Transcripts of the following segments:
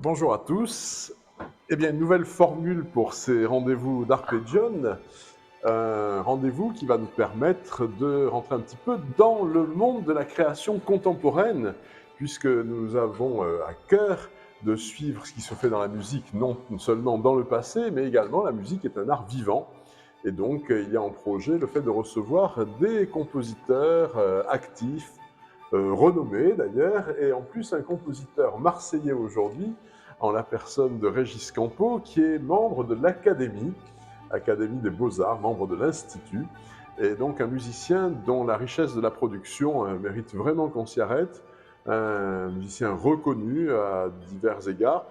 Bonjour à tous. Eh bien, une nouvelle formule pour ces rendez-vous d'Arpeggione. Un rendez-vous qui va nous permettre de rentrer un petit peu dans le monde de la création contemporaine, puisque nous avons à cœur de suivre ce qui se fait dans la musique, non seulement dans le passé, mais également la musique est un art vivant. Et donc, il y a en projet le fait de recevoir des compositeurs actifs, renommé d'ailleurs, et en plus un compositeur marseillais aujourd'hui, en la personne de Régis Campo, qui est membre de l'Académie, Académie des Beaux-Arts, membre de l'Institut, et donc un musicien dont la richesse de la production mérite vraiment qu'on s'y arrête, un musicien reconnu à divers égards.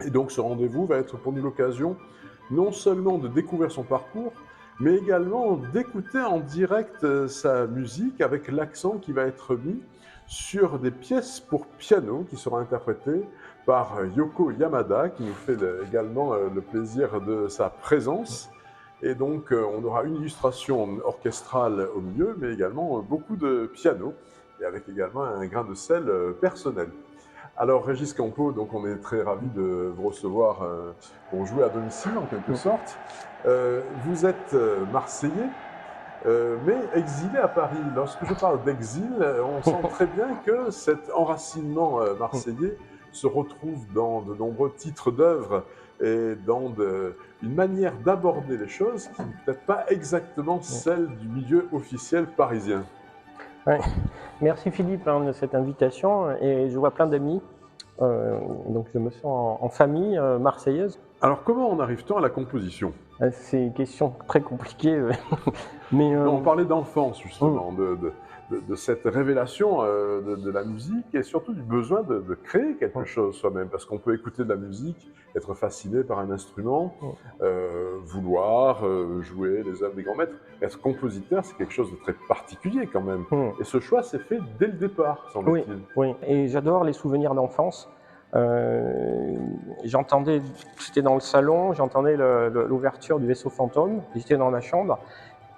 Et donc ce rendez-vous va être pour nous l'occasion non seulement de découvrir son parcours, mais également d'écouter en direct sa musique avec l'accent qui va être mis sur des pièces pour piano qui seront interprétées par Yoko Yamada, qui nous fait également le plaisir de sa présence. Et donc on aura une illustration orchestrale au milieu, mais également beaucoup de piano, et avec également un grain de sel personnel. Alors Régis Campo, donc on est très ravis de vous recevoir pour jouer à domicile en quelque sorte. Vous êtes marseillais, mais exilé à Paris. Lorsque je parle d'exil, on sent très bien que cet enracinement marseillais se retrouve dans de nombreux titres d'œuvres et dans une manière d'aborder les choses qui n'est peut-être pas exactement celle du milieu officiel parisien. Ouais. Merci Philippe de cette invitation et je vois plein d'amis, donc je me sens en famille marseillaise. Alors comment en arrive-t-on à la composition? C'est une question très compliquée, mais Non, on parlait d'enfance, justement, de cette révélation de la musique et surtout du besoin de créer quelque chose soi-même. Parce qu'on peut écouter de la musique, être fasciné par un instrument, vouloir jouer les œuvres des grands maîtres. Mais être compositeur, c'est quelque chose de très particulier quand même. Et ce choix s'est fait dès le départ, oui, semble-t-il. oui, et j'adore les souvenirs d'enfance. J'entendais, j'étais dans le salon, j'entendais l'ouverture du vaisseau fantôme, j'étais dans ma chambre.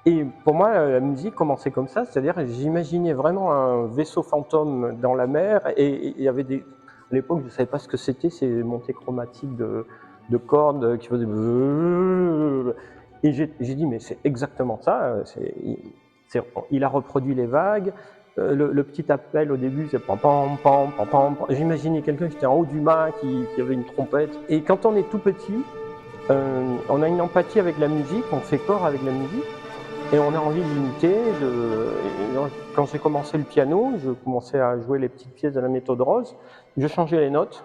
Et pour moi, la musique commençait comme ça, c'est-à-dire j'imaginais vraiment un vaisseau fantôme dans la mer et il y avait des... À l'époque, je ne savais pas ce que c'était, ces montées chromatiques de cordes qui faisaient... Et j'ai dit, mais c'est exactement ça, il a reproduit les vagues, le petit appel au début, c'est pam pam pam pam pam. J'imaginais quelqu'un qui était en haut du mât, qui avait une trompette. Et quand on est tout petit, on a une empathie avec la musique, on fait corps avec la musique. Et on a envie de l'imiter. Quand j'ai commencé le piano, je commençais à jouer les petites pièces de la méthode Rose. Je changeais les notes,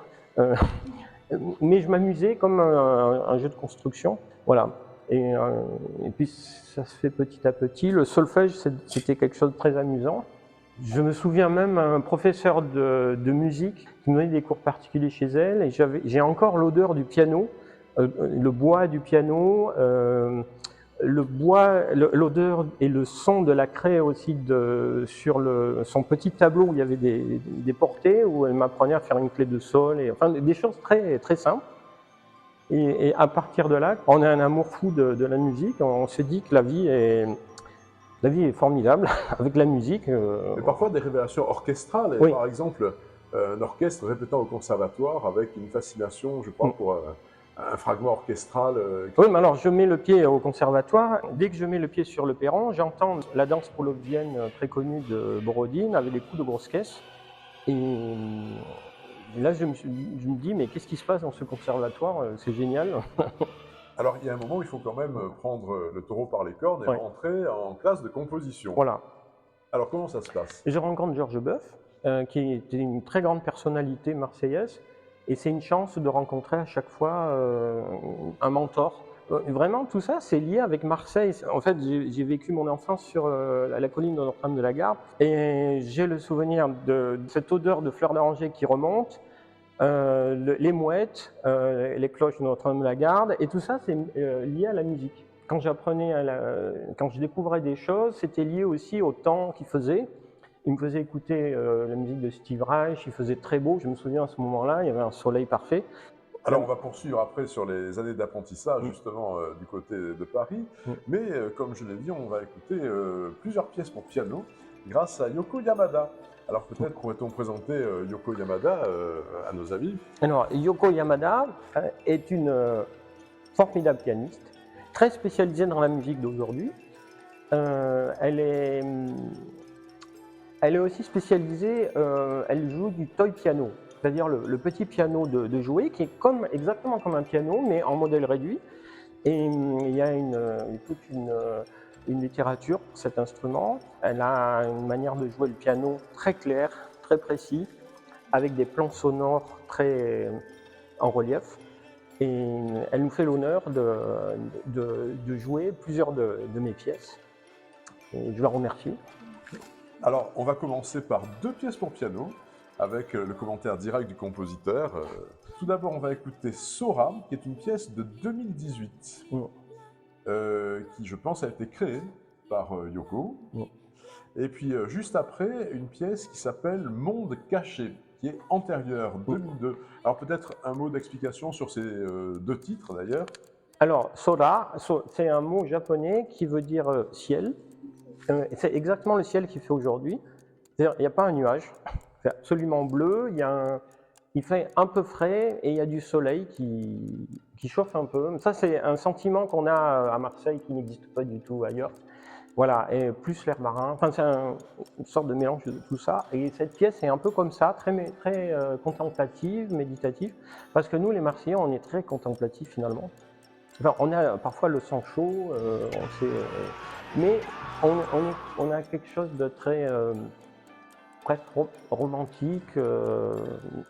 mais je m'amusais comme un jeu de construction. Voilà. Et puis ça se fait petit à petit. Le solfège, c'était quelque chose de très amusant. Je me souviens même un professeur de musique qui me donnait des cours particuliers chez elle. Et j'ai encore l'odeur du piano, le bois du piano. Le bois, l'odeur et le son de la craie aussi sur son petit tableau où il y avait des portées, où elle m'apprenait à faire une clé de sol, et enfin des choses très, très simples. Et à partir de là, on a un amour fou de la musique, on se dit que la vie est formidable avec la musique. Mais parfois des révélations orchestrales, Oui. par exemple un orchestre répétant au conservatoire avec une fascination, je crois, pour un fragment orchestral. Oui, mais alors je mets le pied au conservatoire. Dès que je mets le pied sur le perron, j'entends la danse polovienne très connue de Borodine avec des coups de grosse caisse. Et là, je me dis, mais qu'est-ce qui se passe dans ce conservatoire? C'est génial. Alors il y a un moment où il faut quand même prendre le taureau par les cornes et rentrer en classe de composition. Voilà. Alors comment ça se passe? Je rencontre Georges Boeuf, qui était une très grande personnalité marseillaise. Et c'est une chance de rencontrer à chaque fois un mentor. Vraiment, tout ça, c'est lié avec Marseille. En fait, j'ai vécu mon enfance sur la colline de Notre-Dame de la Garde. Et j'ai le souvenir de cette odeur de fleurs d'oranger qui remonte, les mouettes, les cloches de Notre-Dame de la Garde. Et tout ça, c'est lié à la musique. Quand quand je découvrais des choses, c'était lié aussi au temps qu'il faisait. Il me faisait écouter la musique de Steve Reich, il faisait très beau, je me souviens à ce moment-là, il y avait un soleil parfait. Alors on va poursuivre après sur les années d'apprentissage justement du côté de Paris, mais comme je l'ai dit, on va écouter plusieurs pièces pour piano grâce à Yoko Yamada. Alors peut-être pourrait-on présenter Yoko Yamada à nos amis. Alors, Yoko Yamada est une formidable pianiste, très spécialisée dans la musique d'aujourd'hui. Elle est aussi spécialisée, elle joue du toy piano, c'est-à-dire le petit piano de jouer qui est exactement comme un piano, mais en modèle réduit. Et il y a toute une littérature pour cet instrument. Elle a une manière de jouer le piano très claire, très précis, avec des plans sonores très en relief. Et elle nous fait l'honneur de jouer plusieurs de mes pièces. Et je la remercie. Alors, on va commencer par 2 pièces pour piano, avec le commentaire direct du compositeur. Tout d'abord, on va écouter Sora, qui est une pièce de 2018, qui, je pense, a été créée par Yoko. Et puis, juste après, une pièce qui s'appelle Monde caché, qui est antérieure, 2002. Alors, peut-être un mot d'explication sur ces 2 titres, d'ailleurs. Alors, Sora, c'est un mot japonais qui veut dire ciel. C'est exactement le ciel qu'il fait aujourd'hui. C'est-à-dire, il n'y a pas un nuage, c'est absolument bleu, il fait un peu frais et il y a du soleil qui chauffe un peu. Ça, c'est un sentiment qu'on a à Marseille qui n'existe pas du tout ailleurs. Voilà, et plus l'air marin, enfin, c'est une sorte de mélange de tout ça. Et cette pièce est un peu comme ça, très contemplative, méditative, parce que nous, les Marseillais, on est très contemplatifs finalement. Enfin, on a parfois le sang chaud, mais on a quelque chose de très presque romantique,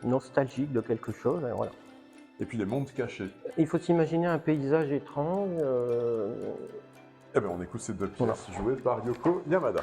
nostalgique de quelque chose. Et voilà. Et puis les mondes cachés. Il faut s'imaginer un paysage étrange. Eh bien, on écoute ces 2 pièces jouées par Yoko Yamada.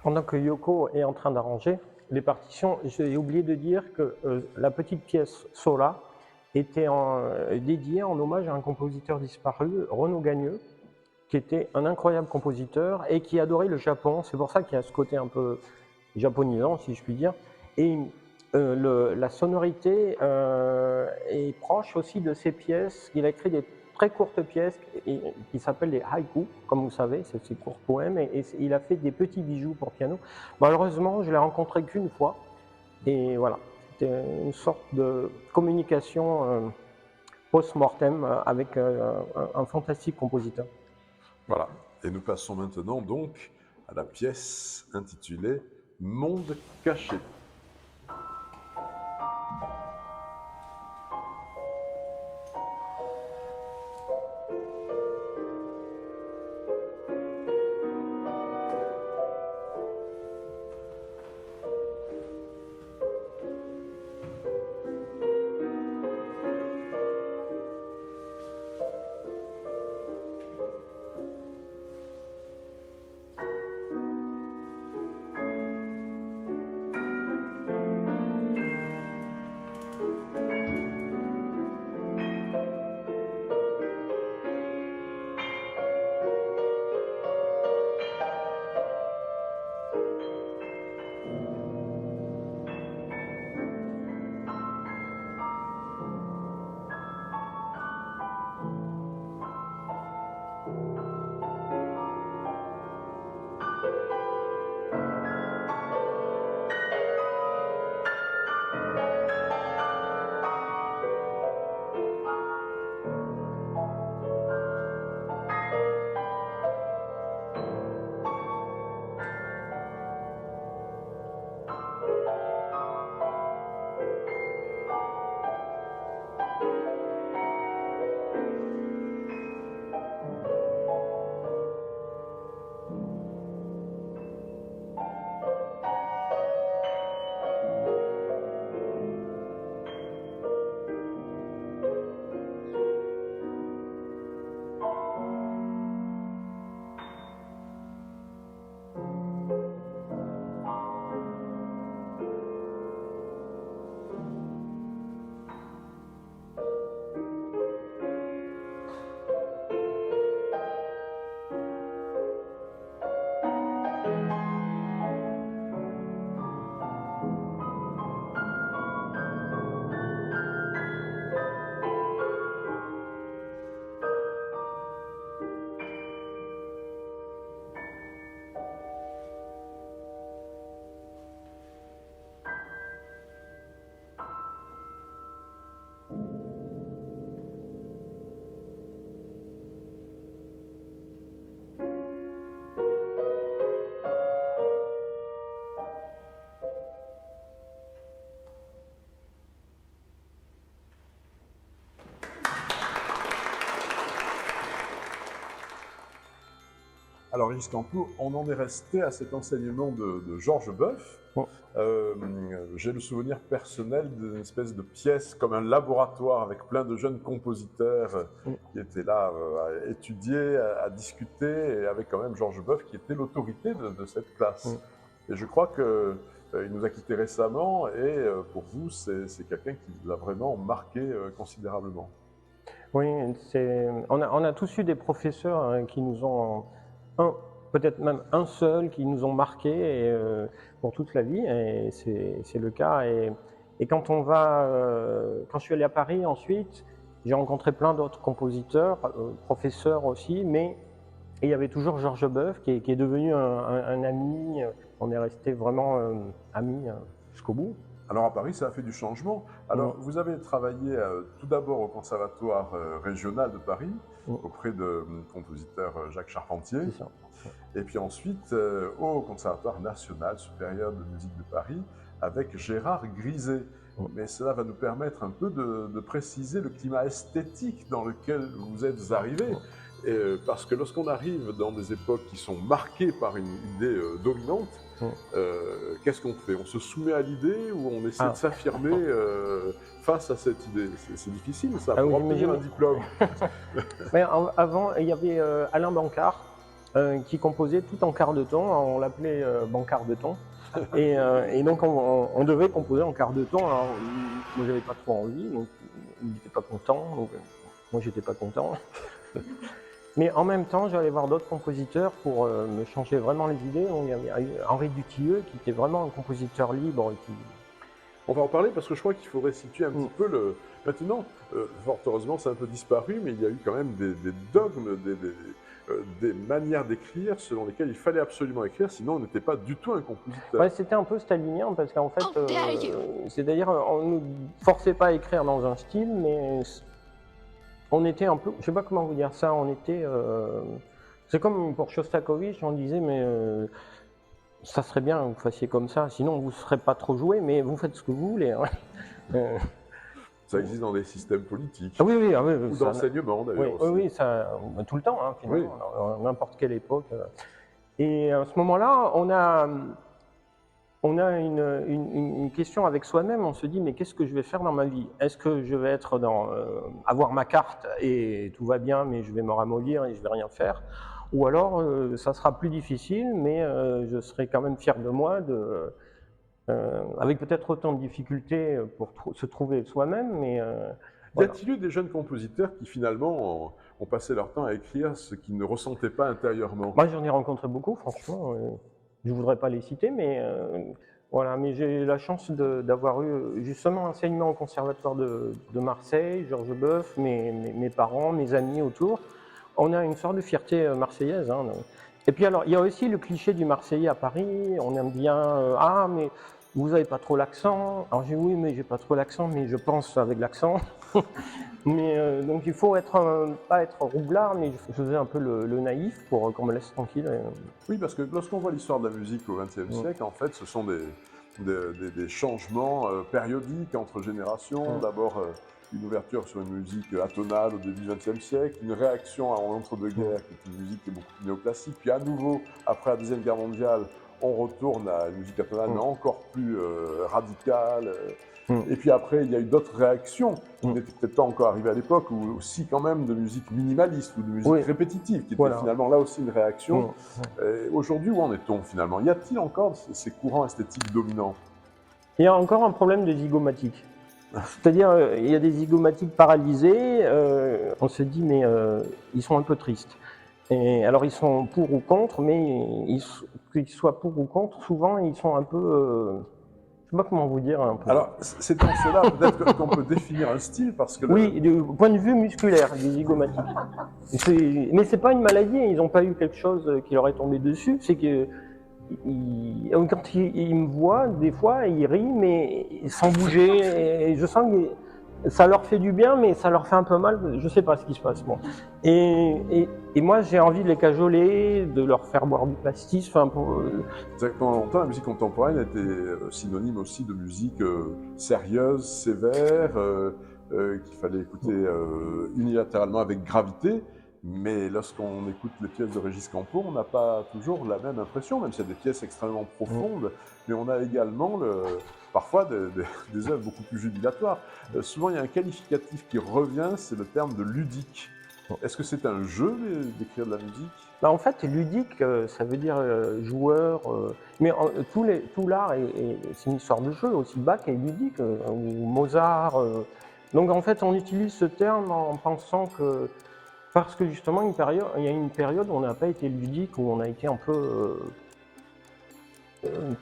Pendant que Yoko est en train d'arranger les partitions, j'ai oublié de dire que la petite pièce Sola était dédiée en hommage à un compositeur disparu, Renaud Gagneux, qui était un incroyable compositeur et qui adorait le Japon. C'est pour ça qu'il y a ce côté un peu japonisant, si je puis dire. Et la sonorité est proche aussi de ses pièces. Il a écrit des très courtes pièces qui s'appellent des haïkus, comme vous savez, c'est ces courts poèmes. Et il a fait des petits bijoux pour piano. Malheureusement, je l'ai rencontré qu'une fois. Et voilà, c'était une sorte de communication post-mortem avec un fantastique compositeur. Voilà. Et nous passons maintenant donc à la pièce intitulée Monde caché. Alors, Régis Campour, on en est resté à cet enseignement de Georges Boeuf. Bon. J'ai le souvenir personnel d'une espèce de pièce comme un laboratoire avec plein de jeunes compositeurs qui étaient là à étudier, à discuter, et avec quand même Georges Boeuf qui était l'autorité de cette classe. Et je crois que il nous a quittés récemment, et pour vous, c'est quelqu'un qui vous a vraiment marqué considérablement. Oui, on a tous eu des professeurs hein, qui nous ont, peut-être même un seul, qui nous ont marqués pour toute la vie, et c'est le cas. Et quand quand je suis allé à Paris ensuite, j'ai rencontré plein d'autres compositeurs, professeurs aussi, mais il y avait toujours Georges Boeuf qui est devenu un ami. On est resté vraiment amis jusqu'au bout. Alors à Paris, ça a fait du changement. Alors vous avez travaillé tout d'abord au Conservatoire régional de Paris, auprès de compositeur Jacques Charpentier. C'est ça. Et puis ensuite au Conservatoire national supérieur de musique de Paris avec Gérard Griset. Mais cela va nous permettre un peu de préciser le climat esthétique dans lequel vous êtes arrivé. Parce que lorsqu'on arrive dans des époques qui sont marquées par une idée dominante, qu'est-ce qu'on fait? On se soumet à l'idée ou on essaie de s'affirmer face à cette idée? C'est difficile ça, pour obtenir un diplôme. Mais avant, il y avait Alain Bancard qui composait tout en quart de ton, on l'appelait Bancard de ton. Et donc on devait composer en quart de ton. Alors, moi j'avais pas trop envie, donc il n'était pas content, donc moi j'étais pas content. Mais en même temps, j'allais voir d'autres compositeurs pour me changer vraiment les idées. Donc, il y avait Henri Dutilleux qui était vraiment un compositeur libre. On va en parler parce que je crois qu'il faudrait situer un petit peu le... Maintenant, fort heureusement, ça a un peu disparu, mais il y a eu quand même des dogmes, des manières d'écrire selon lesquelles il fallait absolument écrire, sinon on n'était pas du tout un compositeur. Ouais, c'était un peu stalinien parce qu'en fait, c'est-à-dire on ne nous forçait pas à écrire dans un style, mais on était un peu, je sais pas comment vous dire ça, on était, c'est comme pour Shostakovich, on disait mais ça serait bien que vous fassiez comme ça, sinon vous ne serez pas trop joué, mais vous faites ce que vous voulez. Hein. Ça existe dans des systèmes politiques, oui, ou d'enseignement d'ailleurs. Oui, ça, tout le temps, hein, finalement, à n'importe quelle époque. Et à ce moment-là, on a une question avec soi-même, on se dit mais qu'est-ce que je vais faire dans ma vie? Est-ce que je vais être avoir ma carte et tout va bien mais je vais me ramollir et je vais rien faire? Ou alors ça sera plus difficile mais je serai quand même fier de moi, avec peut-être autant de difficultés pour se trouver soi-même, mais... Y a-t-il eu des jeunes compositeurs qui finalement ont passé leur temps à écrire ce qu'ils ne ressentaient pas intérieurement? Moi j'en ai rencontré beaucoup, franchement. Je ne voudrais pas les citer, mais voilà. Mais j'ai eu la chance d'avoir eu justement un enseignement au Conservatoire de Marseille, Georges Boeuf, mes parents, mes amis autour. On a une sorte de fierté marseillaise. Hein. Et puis alors, il y a aussi le cliché du Marseillais à Paris. On aime bien ah, mais vous n'avez pas trop l'accent. Alors j'ai oui, mais j'ai pas trop l'accent, mais je pense avec l'accent. Mais donc il faut pas être roublard, mais je faisais un peu le naïf pour qu'on me laisse tranquille. Oui, parce que lorsqu'on voit l'histoire de la musique au XXe siècle, en fait, ce sont des changements périodiques entre générations. D'abord, une ouverture sur une musique atonale au début du XXe siècle, une réaction en entre-deux-guerres, qui est une musique qui est beaucoup plus néoclassique, puis à nouveau, après la Deuxième Guerre mondiale, on retourne à une musique atonale, mais encore plus radicale. Et puis après, il y a eu d'autres réactions qui n'étaient peut-être pas encore arrivées à l'époque, ou aussi quand même de musique minimaliste ou de musique répétitive, qui était finalement là aussi une réaction. Aujourd'hui, où en est-on finalement? Y a-t-il encore ces courants esthétiques dominants? Il y a encore un problème de zygomatique. C'est-à-dire, il y a des zygomatiques paralysés, on se dit, mais ils sont un peu tristes. Et alors, ils sont pour ou contre, mais qu'ils soient pour ou contre, souvent, ils sont un peu... je ne sais pas comment vous dire. Un peu. Alors, c'est dans cela peut-être qu'on peut définir un style, parce que... Oui, du point de vue musculaire, des zygomatiques. Mais ce n'est pas une maladie, ils n'ont pas eu quelque chose qui leur est tombé dessus, c'est que... quand ils me voient, des fois, ils rient, mais sans bouger. Et je sens que ça leur fait du bien, mais ça leur fait un peu mal. Je ne sais pas ce qui se passe. Bon. Et moi, j'ai envie de les cajoler, de leur faire boire du pastis. Enfin, Pendant longtemps, la musique contemporaine était synonyme aussi de musique sérieuse, sévère, qu'il fallait écouter unilatéralement avec gravité. Mais lorsqu'on écoute les pièces de Régis Campo, on n'a pas toujours la même impression, même s'il y a des pièces extrêmement profondes, mais on a également parfois des œuvres beaucoup plus jubilatoires. Souvent, il y a un qualificatif qui revient, c'est le terme de ludique. Est-ce que c'est un jeu d'écrire de la musique? Bah, en fait, ludique, ça veut dire joueur, mais tout l'art c'est une histoire de jeu aussi. Bach est ludique, ou Mozart. Donc en fait, on utilise ce terme en pensant que parce que justement il y a une période où on n'a pas été ludique, où on a été un peu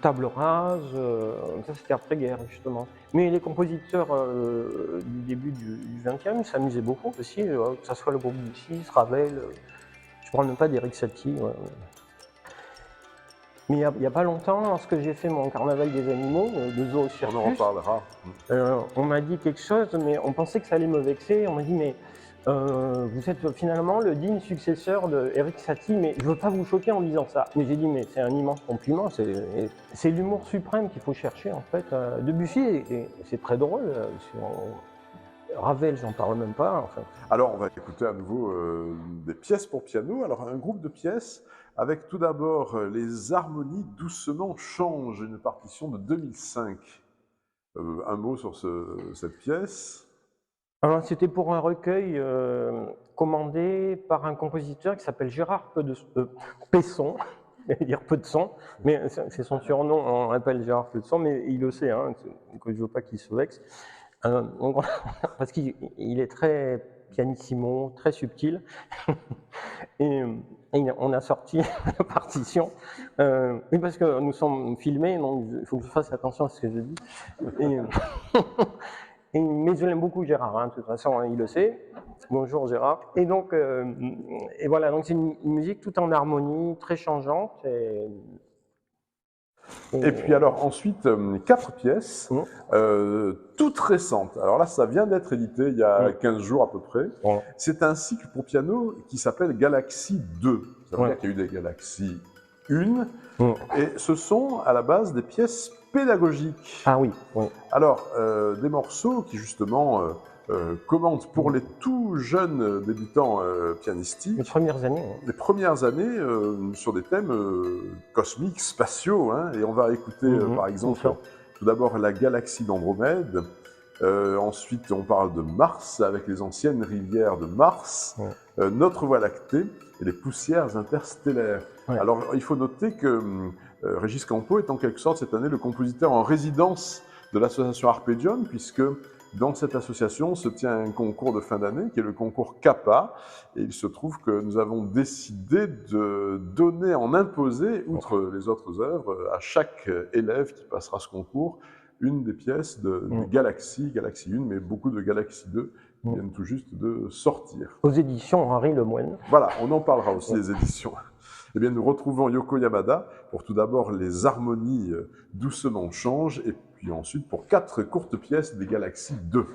table rase, ça c'était après-guerre justement. Mais les compositeurs du début du XXe s'amusaient beaucoup aussi, que ça soit le groupe Debussy, Ravel, je ne parle même pas d'Eric Satie. Ouais. Mais il y a pas longtemps, lorsque j'ai fait mon carnaval des animaux, de Zoo Circus, On en reparlera. on m'a dit quelque chose, mais on pensait que ça allait me vexer. On m'a dit, mais vous êtes finalement le digne successeur d'Eric Satie, mais je ne veux pas vous choquer en disant ça. Mais j'ai dit, mais c'est un immense compliment, c'est l'humour suprême qu'il faut chercher en fait. Debussy, c'est très drôle. Ravel, j'en parle même pas. En fait. Alors, on va écouter à nouveau des pièces pour piano. Alors, un groupe de pièces avec tout d'abord les harmonies doucement changent, une partition de 2005. Un mot sur cette pièce. Alors, c'était pour un recueil commandé par un compositeur qui s'appelle Gérard Pesson, j'allais dire Peu de son, mais c'est son surnom, on l'appelle Gérard Peu de son, mais il le sait, hein, que je ne veux pas qu'il se vexe. Donc, parce qu'il est très pianissimo, très subtil, et on a sorti la partition, oui, parce que nous sommes filmés, donc il faut que je fasse attention à ce que je dis. Mais je l'aime beaucoup Gérard, hein, de toute façon, hein, il le sait. Bonjour Gérard. Et donc, et voilà, donc c'est une musique tout en harmonie, très changeante. Et puis alors ensuite, 4 pièces, toutes récentes. Alors là, ça vient d'être édité il y a 15 jours à peu près. Ouais. C'est un cycle pour piano qui s'appelle Galaxy 2. Ça veut dire qu'il y a eu des Galaxy 1. Et ce sont à la base des pièces pédagogiques. Ah oui, oui. Alors, des morceaux qui justement commandent pour les tout jeunes débutants pianistiques. Les premières années. Ouais. Les premières années sur des thèmes cosmiques, spatiaux. Hein, et on va écouter par exemple tout d'abord la galaxie d'Andromède. Ensuite, on parle de Mars avec les anciennes rivières de Mars, notre Voie lactée et les poussières interstellaires. Ouais. Alors, il faut noter que Régis Campo est en quelque sorte cette année le compositeur en résidence de l'association Arpeggione, puisque dans cette association se tient un concours de fin d'année qui est le concours CAPA, et il se trouve que nous avons décidé de donner, en imposer, outre les autres œuvres, à chaque élève qui passera ce concours, une des pièces de Galaxy 1, mais beaucoup de Galaxy 2 qui viennent tout juste de sortir. Aux éditions Henri Lemoine. Voilà, on en parlera aussi des éditions. Eh bien, nous retrouvons Yoko Yamada pour tout d'abord les harmonies doucement changent, et puis ensuite pour 4 courtes pièces des Galaxy 2.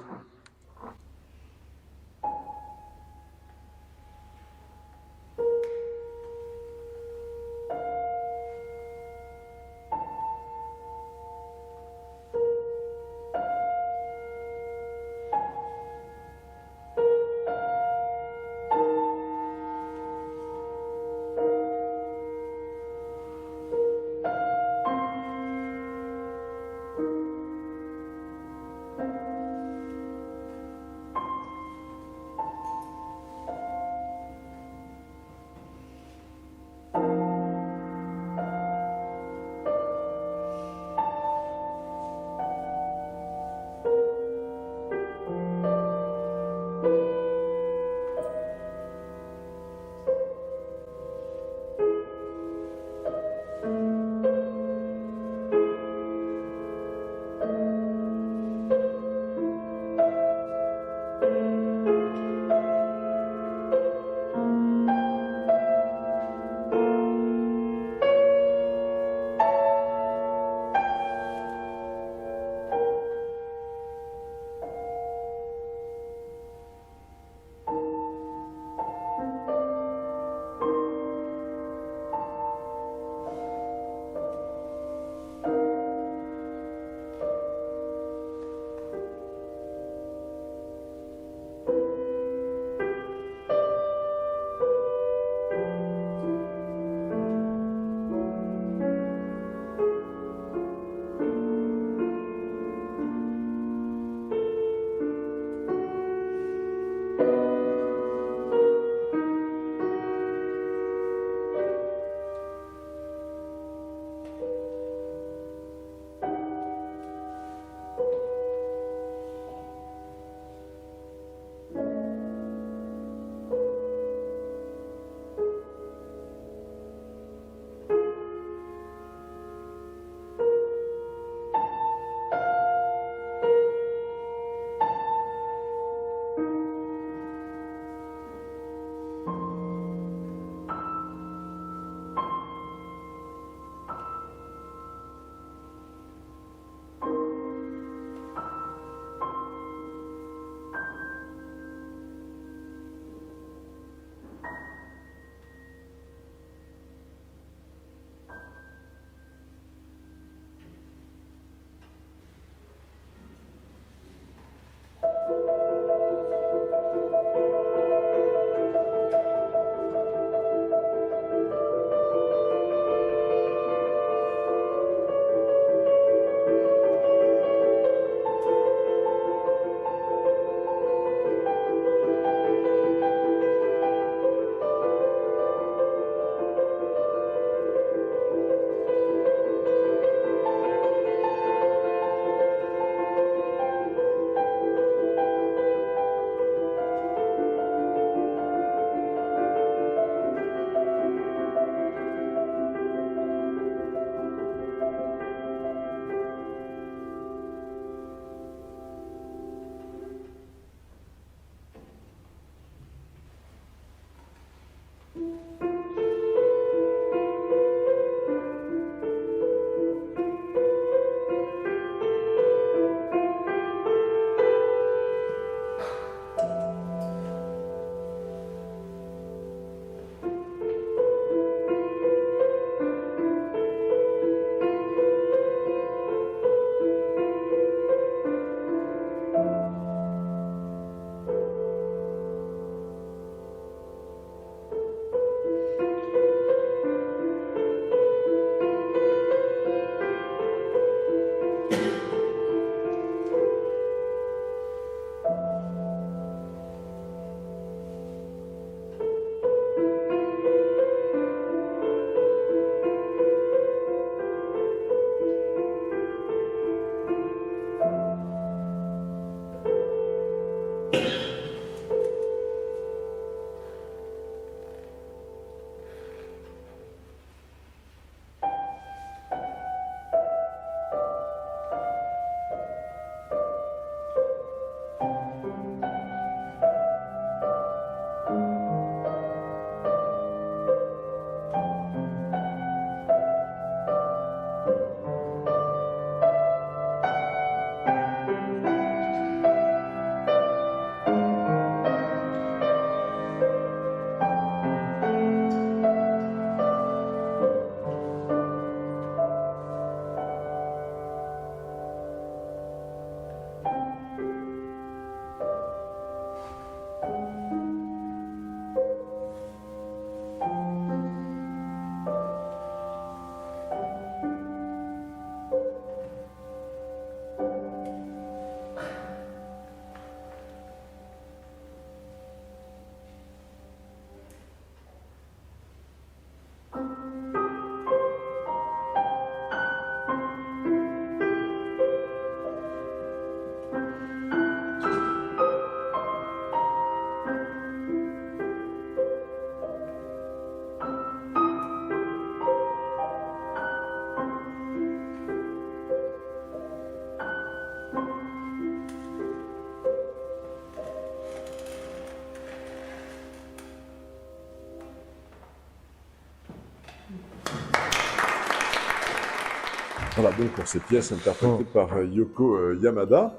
Voilà donc pour ces pièces interprétées par Yoko Yamada.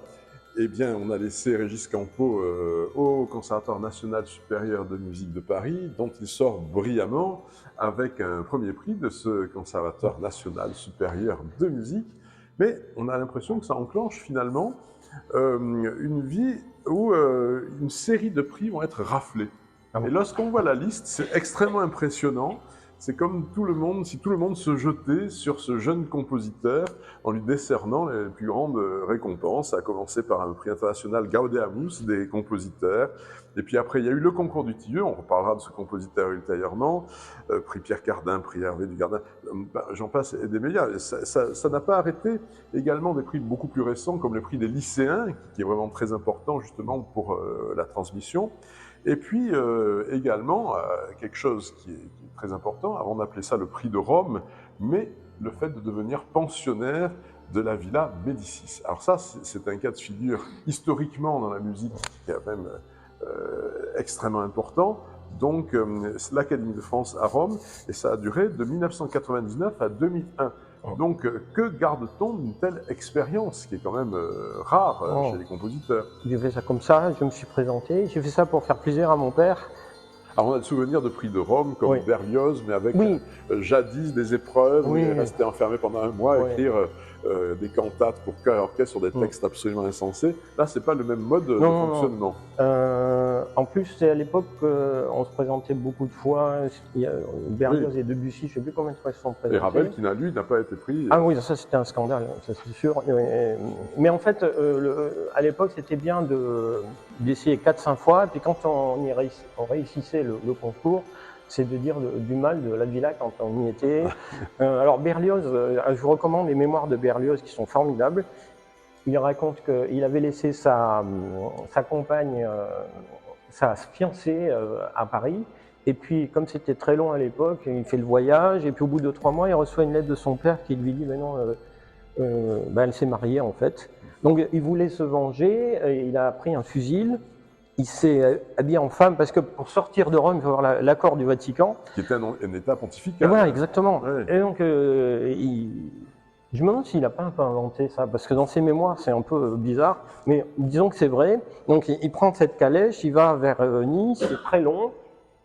Eh bien, on a laissé Régis Campo au Conservatoire national supérieur de musique de Paris, dont il sort brillamment avec un premier prix de ce Conservatoire national supérieur de musique. Mais on a l'impression que ça enclenche finalement une vie où une série de prix vont être raflés. Ah bon. Et lorsqu'on voit la liste, c'est extrêmement impressionnant. C'est comme tout le monde, si tout le monde se jetait sur ce jeune compositeur en lui décernant les plus grandes récompenses, à commencer par un prix international Gaudeamus des compositeurs. Et puis après, il y a eu le concours du Tilleux, on reparlera de ce compositeur ultérieurement, prix Pierre Cardin, prix Hervé Dugardin, j'en passe, et des meilleurs. Ça n'a pas arrêté également des prix beaucoup plus récents, comme le prix des lycéens, qui est vraiment très important justement pour la transmission. Et puis également, quelque chose qui est très important, avant d'appeler ça le prix de Rome, mais le fait de devenir pensionnaire de la Villa Médicis. Alors ça, c'est un cas de figure historiquement dans la musique qui est quand même extrêmement important. Donc l'Académie de France à Rome, et ça a duré de 1999 à 2001. Donc, que garde-t-on d'une telle expérience qui est quand même rare chez les compositeurs? J'ai fait ça comme ça, je me suis présenté, j'ai fait ça pour faire plaisir à mon père. Alors, on a le souvenir de prix de Rome comme Berlioz, mais avec jadis des épreuves où il est resté enfermé pendant un mois à écrire des cantates pour chœur et orchestre sur des textes absolument insensés. Là, c'est pas le même mode de fonctionnement. En plus, c'est à l'époque on se présentait beaucoup de fois. Il y a Berlioz et Debussy, je ne sais plus combien de fois ils se sont présentés. Et Ravel, qui lui n'a pas été pris. Ah oui, ça c'était un scandale, ça c'est sûr. Mais en fait, à l'époque, c'était bien d'essayer 4-5 fois, et puis quand on réussissait le concours, c'est de dire du mal de la villa quand on y était. Alors Berlioz, je vous recommande les mémoires de Berlioz qui sont formidables. Il raconte qu'il avait laissé sa compagne, sa fiancée à Paris. Et puis, comme c'était très long à l'époque, il fait le voyage. Et puis, au bout de 3 mois, il reçoit une lettre de son père qui lui dit « Mais non, elle s'est mariée en fait ». Donc, il voulait se venger. Il a pris un fusil. Il s'est habillé en femme parce que pour sortir de Rome, il faut avoir l'accord du Vatican. Qui était un état pontifical. Et voilà, exactement. Ouais. Et donc, je me demande s'il n'a pas un peu inventé ça, parce que dans ses mémoires, c'est un peu bizarre, mais disons que c'est vrai. Donc, il prend cette calèche, il va vers Nice, c'est très long.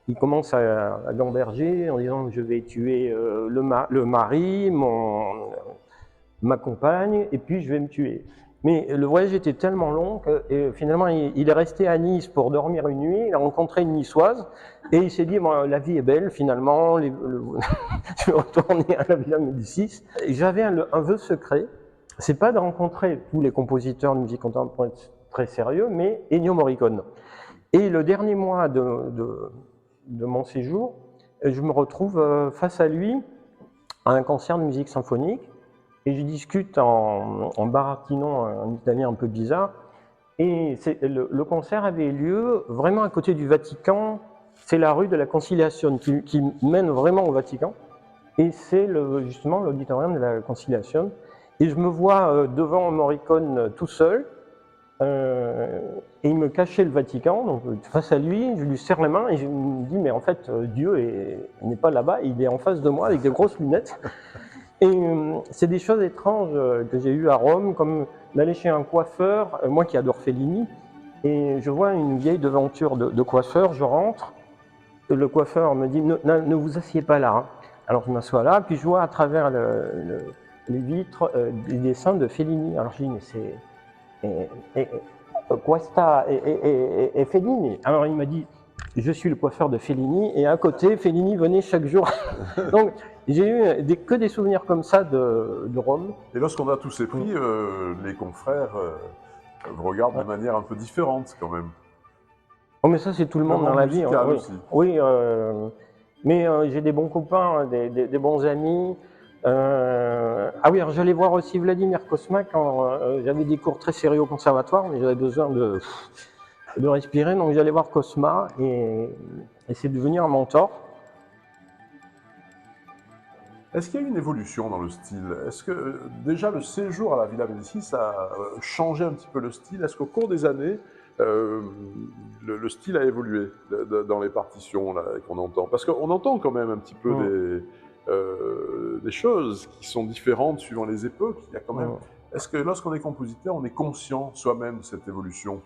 Il commence à gamberger en disant « Je vais tuer le mari, ma compagne, et puis je vais me tuer ». Mais le voyage était tellement long que finalement, il est resté à Nice pour dormir une nuit. Il a rencontré une niçoise et il s'est dit bon, la vie est belle finalement, je vais retourner à la Villa Médicis. J'avais un vœu secret, c'est pas de rencontrer tous les compositeurs de musique contemporaine très sérieux, mais Ennio Morricone. Et le dernier mois de mon séjour, je me retrouve face à lui à un concert de musique symphonique. Et je discute en baratinant un italien un peu bizarre. Et le concert avait lieu vraiment à côté du Vatican. C'est la rue de la Conciliation qui mène vraiment au Vatican. Et c'est justement l'auditorium de la Conciliation. Et je me vois devant Morricone tout seul. Et il me cachait le Vatican. Donc face à lui, je lui serre la main et je me dis mais en fait Dieu n'est pas là-bas, il est en face de moi avec des grosses lunettes. Et c'est des choses étranges que j'ai eues à Rome, comme d'aller chez un coiffeur, moi qui adore Fellini, et je vois une vieille devanture de coiffeur, je rentre, le coiffeur me dit ne vous asseyez pas là. Hein. Alors je m'assois là, puis je vois à travers les vitres des dessins de Fellini. Alors je dis mais c'est Questa et Fellini. Alors il m'a dit je suis le coiffeur de Fellini, et à côté Fellini venait chaque jour. Donc j'ai eu que des souvenirs comme ça de Rome. Et lorsqu'on a tous ces prix, les confrères vous regardent de manière un peu différente quand même. Oh mais ça c'est tout le monde dans la vie. Hein, oui, aussi. Oui mais j'ai des bons copains, des bons amis. Ah oui, alors j'allais voir aussi Vladimir Cosma quand j'avais des cours très sérieux au conservatoire, mais j'avais besoin de respirer, donc j'allais voir Cosma et c'est devenu un mentor. Est-ce qu'il y a eu une évolution dans le style? Est-ce que déjà le séjour à la Villa Médicis a changé un petit peu le style? Est-ce qu'au cours des années, le style a évolué dans les partitions qu'on entend? Parce qu'on entend quand même un petit peu des choses qui sont différentes suivant les époques. Il y a quand même... Est-ce que lorsqu'on est compositeur, on est conscient soi-même de cette évolution?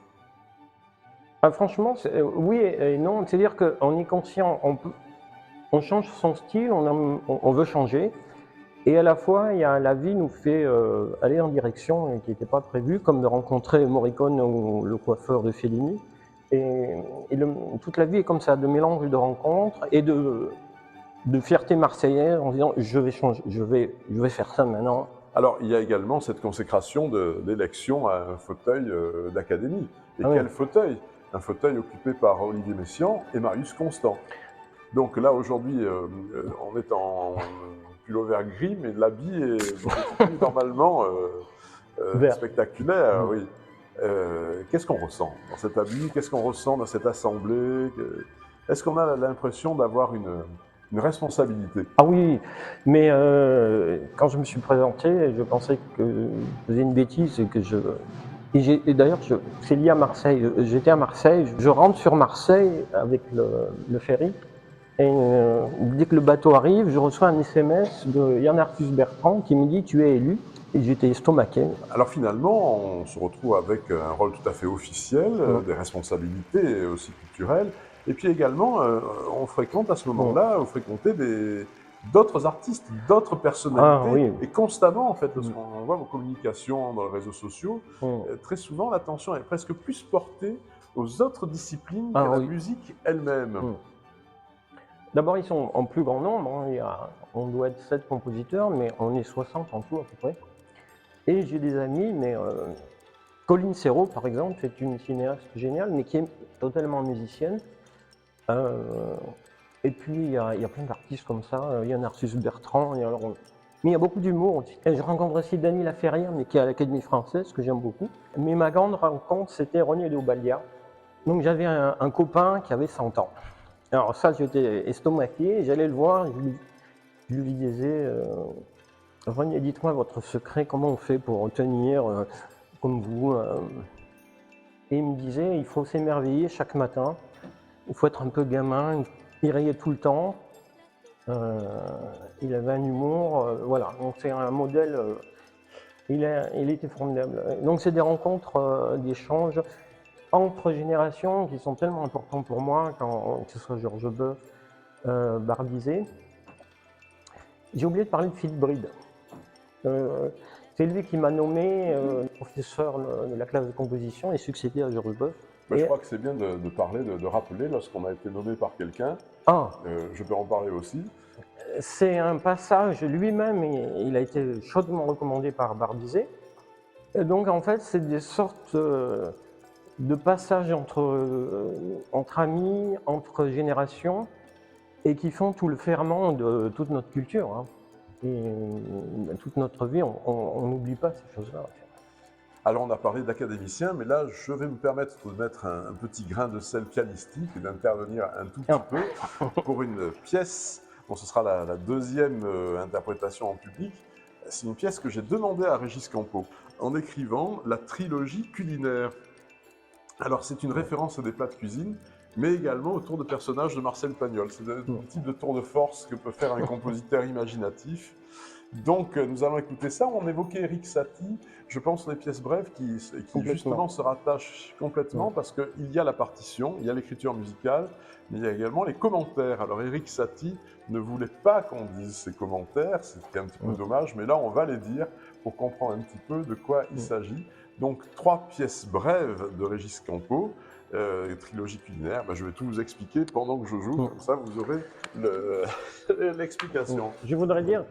Ah, franchement, oui et non. C'est-à-dire qu'on est conscient, on change son style, on veut changer. Et à la fois, la vie nous fait aller en direction qui n'était pas prévue, comme de rencontrer Morricone ou le coiffeur de Fellini. Et toute la vie est comme ça, de mélange de rencontres et de fierté marseillaise en disant je vais changer, je vais faire ça maintenant. Alors, il y a également cette consécration d'élection à un fauteuil d'académie. Et quel fauteuil? Un fauteuil occupé par Olivier Messiaen et Marius Constant. Donc là, aujourd'hui, on est en pull vert gris, mais l'habit est beaucoup plus normalement spectaculaire. Oui. Qu'est-ce qu'on ressent dans cet habit? Qu'est-ce qu'on ressent dans cette assemblée? Est-ce qu'on a l'impression d'avoir une responsabilité? Ah oui, mais quand je me suis présenté, je pensais que je faisais une bêtise et que et d'ailleurs, c'est lié à Marseille. J'étais à Marseille, je rentre sur Marseille avec le ferry. Et dès que le bateau arrive, je reçois un SMS de Yann Arthus Bertrand qui me dit « Tu es élu ». Et j'étais estomaqué. Alors finalement, on se retrouve avec un rôle tout à fait officiel, des responsabilités aussi culturelles. Et puis également, on fréquente à ce moment-là, vous fréquentez d'autres artistes, d'autres personnalités. Et constamment, en fait, lorsqu'on voit vos communications dans les réseaux sociaux, très souvent, l'attention est presque plus portée aux autres disciplines qu'à la musique elle-même. D'abord, ils sont en plus grand nombre. On doit être 7 compositeurs, mais on est 60 en tout à peu près. Et j'ai des amis, mais Colline Serrault, par exemple, c'est une cinéaste géniale, mais qui est totalement musicienne. Et puis, il y a plein d'artistes comme ça. Il y a Narcisse Bertrand. Mais il y a beaucoup d'humour aussi. Et je rencontre aussi Dany Laferrière, mais qui est à l'Académie française, que j'aime beaucoup. Mais ma grande rencontre, c'était René Léobaldia. Donc j'avais un copain qui avait 100 ans. Alors ça, j'étais estomaqué. J'allais le voir, je lui disais René, dites-moi votre secret, comment on fait pour tenir comme vous Et il me disait, il faut s'émerveiller chaque matin, il faut être un peu gamin, il riait tout le temps, il avait un humour, voilà, donc c'est un modèle, il était formidable. Donc c'est des rencontres, d'échanges entre générations qui sont tellement importants pour moi, que ce soit Georges Boeuf, Barbizet. J'ai oublié de parler de Philippe Bride. C'est lui qui m'a nommé professeur de la classe de composition et succédé à Georges Boeuf. Je crois que c'est bien de parler, de rappeler lorsqu'on a été nommé par quelqu'un. Je peux en parler aussi. C'est un passage lui-même, il a été chaudement recommandé par Barbizet. Donc en fait, c'est des sortes de passages entre amis, entre générations, et qui font tout le ferment de toute notre culture. Hein. Et toute notre vie, on n'oublie pas ces choses-là. Alors on a parlé d'académicien, mais là je vais me permettre de mettre un petit grain de sel pianistique et d'intervenir un tout petit peu pour une pièce, bon ce sera la deuxième interprétation en public. C'est une pièce que j'ai demandée à Régis Campo en écrivant la trilogie culinaire. Alors c'est une référence à des plats de cuisine, mais également autour de personnages de Marcel Pagnol. C'est le type de tour de force que peut faire un compositeur imaginatif. Donc nous allons écouter ça. On évoquait Erik Satie, je pense des pièces brèves qui justement se rattachent complètement parce qu'il y a la partition, il y a l'écriture musicale, mais il y a également les commentaires. Alors Erik Satie ne voulait pas qu'on dise ses commentaires, c'était un petit peu dommage, mais là on va les dire pour comprendre un petit peu de quoi il s'agit. Donc 3 pièces brèves de Régis Campo, trilogie culinaire, je vais tout vous expliquer pendant que je joue, comme ça vous aurez l'explication. Je voudrais dire,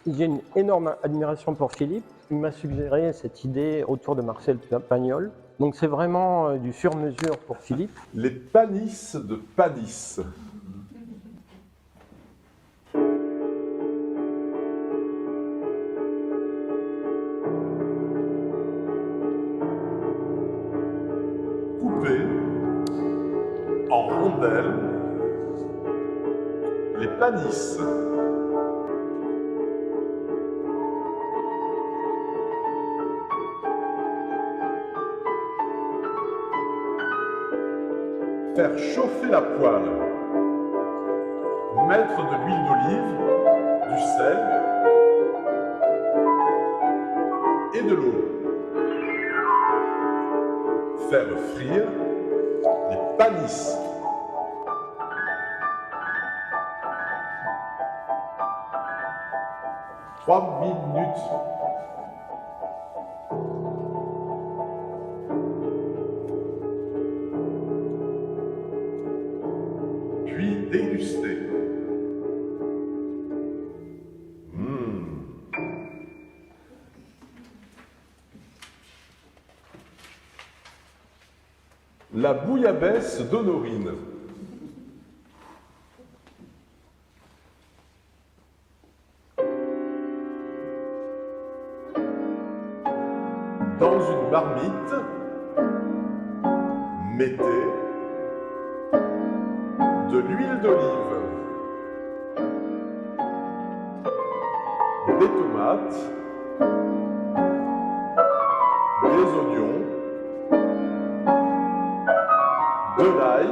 j'ai une énorme admiration pour Philippe. Il m'a suggéré cette idée autour de Marcel Pagnol. Donc c'est vraiment du sur-mesure pour Philippe. Les panisses de Panis. Couper en rondelles les panisses. Faire chauffer la poêle, mettre de l'huile d'olive, du sel, et de l'eau. Faire frire les panisses. Trois minutes. Puis déguster. La bouillabaisse d'Honorine. Dans une marmite, mettez de l'huile d'olive, des tomates, des oignons, de l'ail,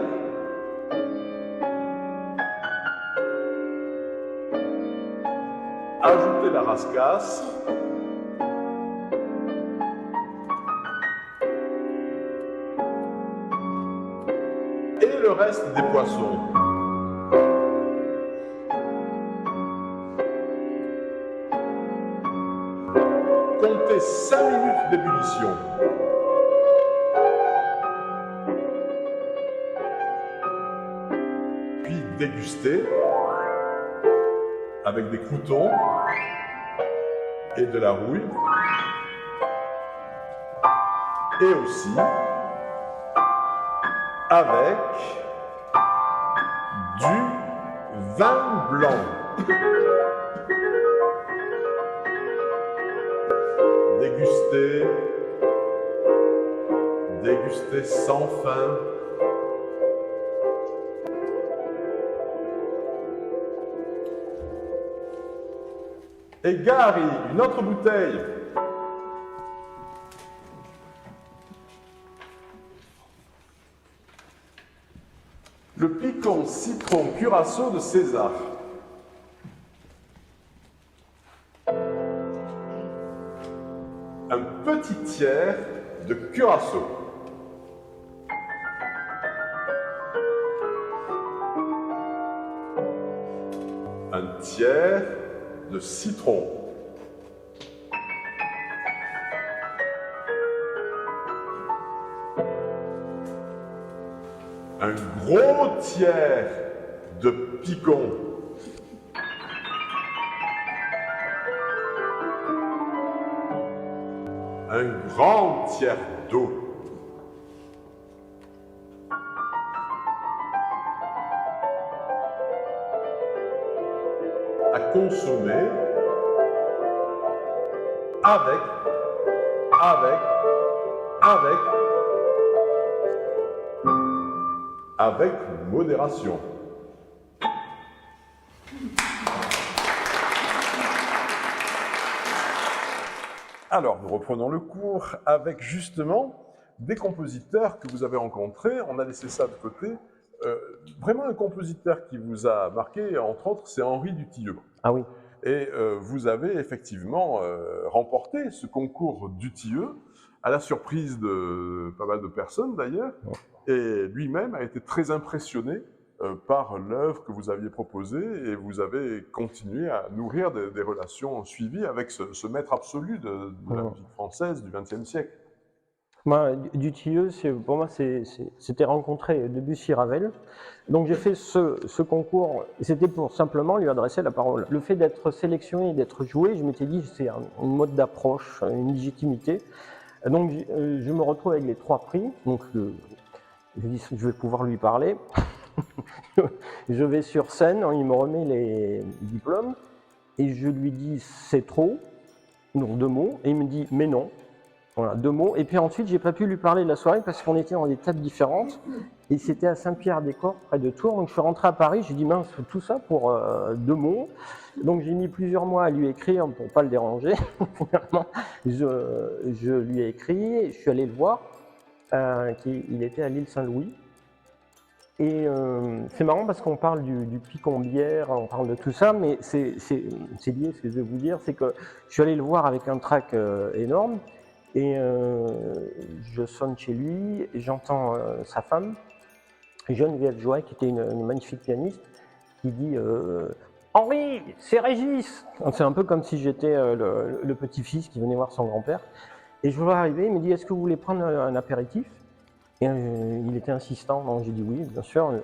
ajoutez la rascasse, et le reste des poissons. Comptez 5 minutes d'ébullition. Puis dégustez avec des croûtons et de la rouille. Et aussi avec du vin blanc. Dégustez, dégustez sans fin. Et Gary, une autre bouteille. Le piquant citron curaçao de César. Un petit tiers de curaçao. Un tiers de citron. Un gros tiers de picon. Un grand tiers d'eau. À consommer avec modération. Alors, nous reprenons le cours avec justement des compositeurs que vous avez rencontrés. On a laissé ça de côté. Vraiment un compositeur qui vous a marqué, entre autres, c'est Henri Dutilleux. Ah oui. Et vous avez effectivement remporté ce concours Dutilleux, à la surprise de pas mal de personnes d'ailleurs. Et lui-même a été très impressionné par l'œuvre que vous aviez proposée et vous avez continué à nourrir des relations suivies avec ce maître absolu de la musique française du XXe siècle. Moi, Dutilleux, pour moi, c'était rencontrer Debussy-Ravel. Donc j'ai fait ce concours, c'était pour simplement lui adresser la parole. Le fait d'être sélectionné et d'être joué, je m'étais dit, c'est un mode d'approche, une légitimité. Donc je me retrouve avec les 3 prix. Donc je dis, je vais pouvoir lui parler. Je vais sur scène, il me remet les diplômes et je lui dis, c'est trop, donc 2 mots, et il me dit, mais non. Voilà, 2 mots. Et puis ensuite, j'ai pas pu lui parler de la soirée parce qu'on était dans des tables différentes. Et c'était à Saint-Pierre-des-Corps, près de Tours. Donc je suis rentré à Paris, j'ai dit mince, tout ça pour 2 mots. Donc j'ai mis plusieurs mois à lui écrire pour pas le déranger. Finalement, je lui ai écrit, je suis allé le voir. Il était à l'île Saint-Louis. Et c'est marrant parce qu'on parle du Picombière, on parle de tout ça, mais c'est lié, ce que je vais vous dire, c'est que je suis allé le voir avec un track énorme, et je sonne chez lui, et j'entends sa femme, Geneviève Joie, qui était une magnifique pianiste, qui dit Henri, c'est Régis. Donc, c'est un peu comme si j'étais le petit-fils qui venait voir son grand-père. Et je vois arriver, il me dit est-ce que vous voulez prendre un apéritif? Et il était insistant, donc j'ai dit oui, bien sûr.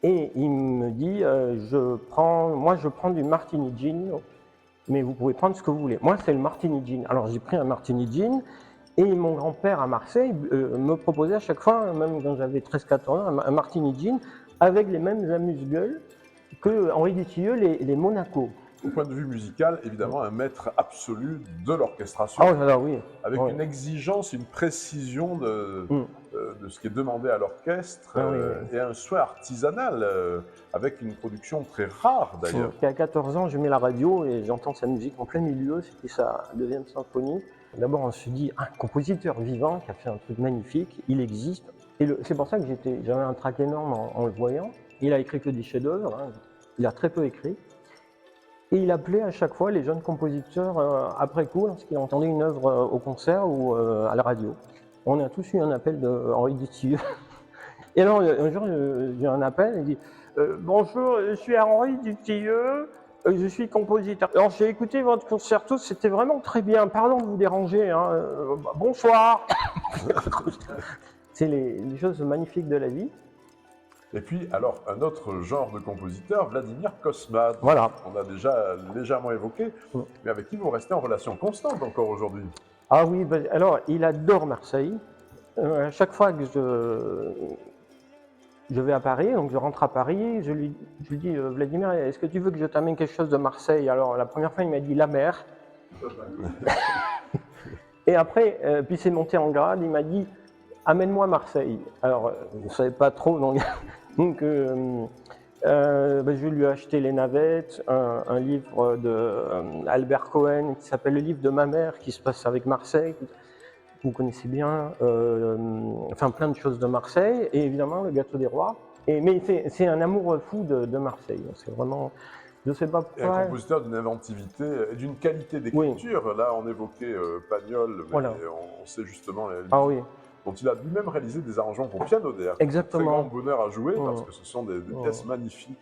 Et il me dit je prends du Martini Gin, mais vous pouvez prendre ce que vous voulez. Moi, c'est le Martini Gin. Alors j'ai pris un Martini Gin, et mon grand-père à Marseille me proposait à chaque fois, même quand j'avais 13-14 ans, un Martini Gin avec les mêmes amuse-gueules que Henri Dutilleux, les Monaco. Au point de vue musical, évidemment, un maître absolu de l'orchestration. Ah alors oui. Avec une exigence, une précision de ce qui est demandé à l'orchestre, et un souhait artisanal, avec une production très rare d'ailleurs. À 14 ans, je mets la radio et j'entends sa musique en plein milieu, c'était sa 2e symphonie. D'abord, on se dit, un compositeur vivant qui a fait un truc magnifique, il existe. Et c'est pour ça que j'avais un trac énorme en le voyant. Il a écrit que des chefs-d'œuvre, hein. Il a très peu écrit. Et il appelait à chaque fois les jeunes compositeurs après coup, lorsqu'il entendait une œuvre au concert ou à la radio. On a tous eu un appel de Henri Dutilleux. Et alors, un jour, j'ai eu un appel, il dit bonjour, je suis Henri Dutilleux, je suis compositeur. Alors, j'ai écouté votre concerto, c'était vraiment très bien. Pardon de vous déranger, hein. Bonsoir. C'est les choses magnifiques de la vie. Et puis, alors, un autre genre de compositeur, Vladimir Kosma, voilà. qu'on a déjà légèrement évoqué, mais avec qui vous restez en relation constante encore aujourd'hui. Ah oui, alors, il adore Marseille. À chaque fois que je vais à Paris, donc je rentre à Paris, je lui dis Vladimir, est-ce que tu veux que je t'amène quelque chose de Marseille? Alors, la première fois, il m'a dit la mer. Et après, puis c'est monté en grade, il m'a dit amène-moi Marseille. Alors, je ne savais pas trop, donc je lui ai acheté Les Navettes, un livre d'Albert Cohen qui s'appelle Le livre de ma mère, qui se passe avec Marseille, vous connaissez bien, enfin plein de choses de Marseille, et évidemment Le Gâteau des Rois. Mais c'est un amour fou de Marseille, c'est vraiment... Je ne sais pas pourquoi. Et un compositeur d'une inventivité et d'une qualité d'écriture. Oui. Là, on évoquait Pagnol, mais voilà. On sait justement dont il a lui-même réalisé des arrangements pour piano d'ailleurs. Exactement. C'est un grand bonheur à jouer parce que ce sont des pièces magnifiques.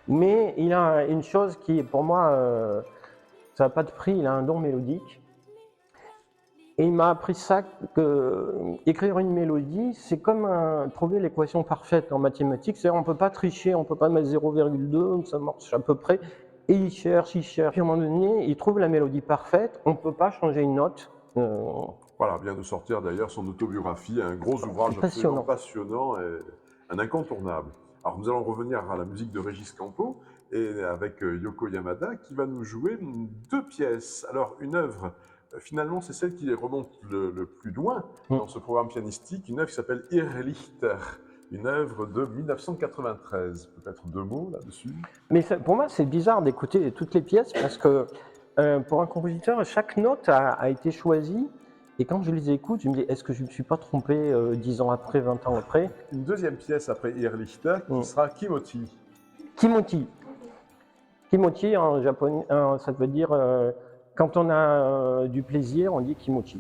Mais il a une chose qui, pour moi, ça n'a pas de prix, il a un don mélodique. Et il m'a appris ça, que écrire une mélodie, c'est comme trouver l'équation parfaite en mathématiques. C'est-à-dire on ne peut pas tricher, on ne peut pas mettre 0,2, ça marche à peu près. Et il cherche. Puis à un moment donné, il trouve la mélodie parfaite, on ne peut pas changer une note. Voilà, vient de sortir d'ailleurs son autobiographie, un gros ouvrage absolument passionnant et un incontournable. Alors nous allons revenir à la musique de Régis Campo, et avec Yoko Yamada, qui va nous jouer 2 pièces. Alors une œuvre... Finalement, c'est celle qui remonte le plus loin dans ce programme pianistique, une œuvre qui s'appelle Irrlichter, une œuvre de 1993. Peut-être 2 mots là-dessus? Mais pour moi, c'est bizarre d'écouter toutes les pièces parce que pour un compositeur, chaque note a été choisie. Et quand je les écoute, je me dis, est-ce que je ne me suis pas trompé 10 ans après, 20 ans après? Une deuxième pièce après Irrlichter qui sera Kimoti. Kimoti en japonais, ça veut dire... quand on a du plaisir, on dit kimochi.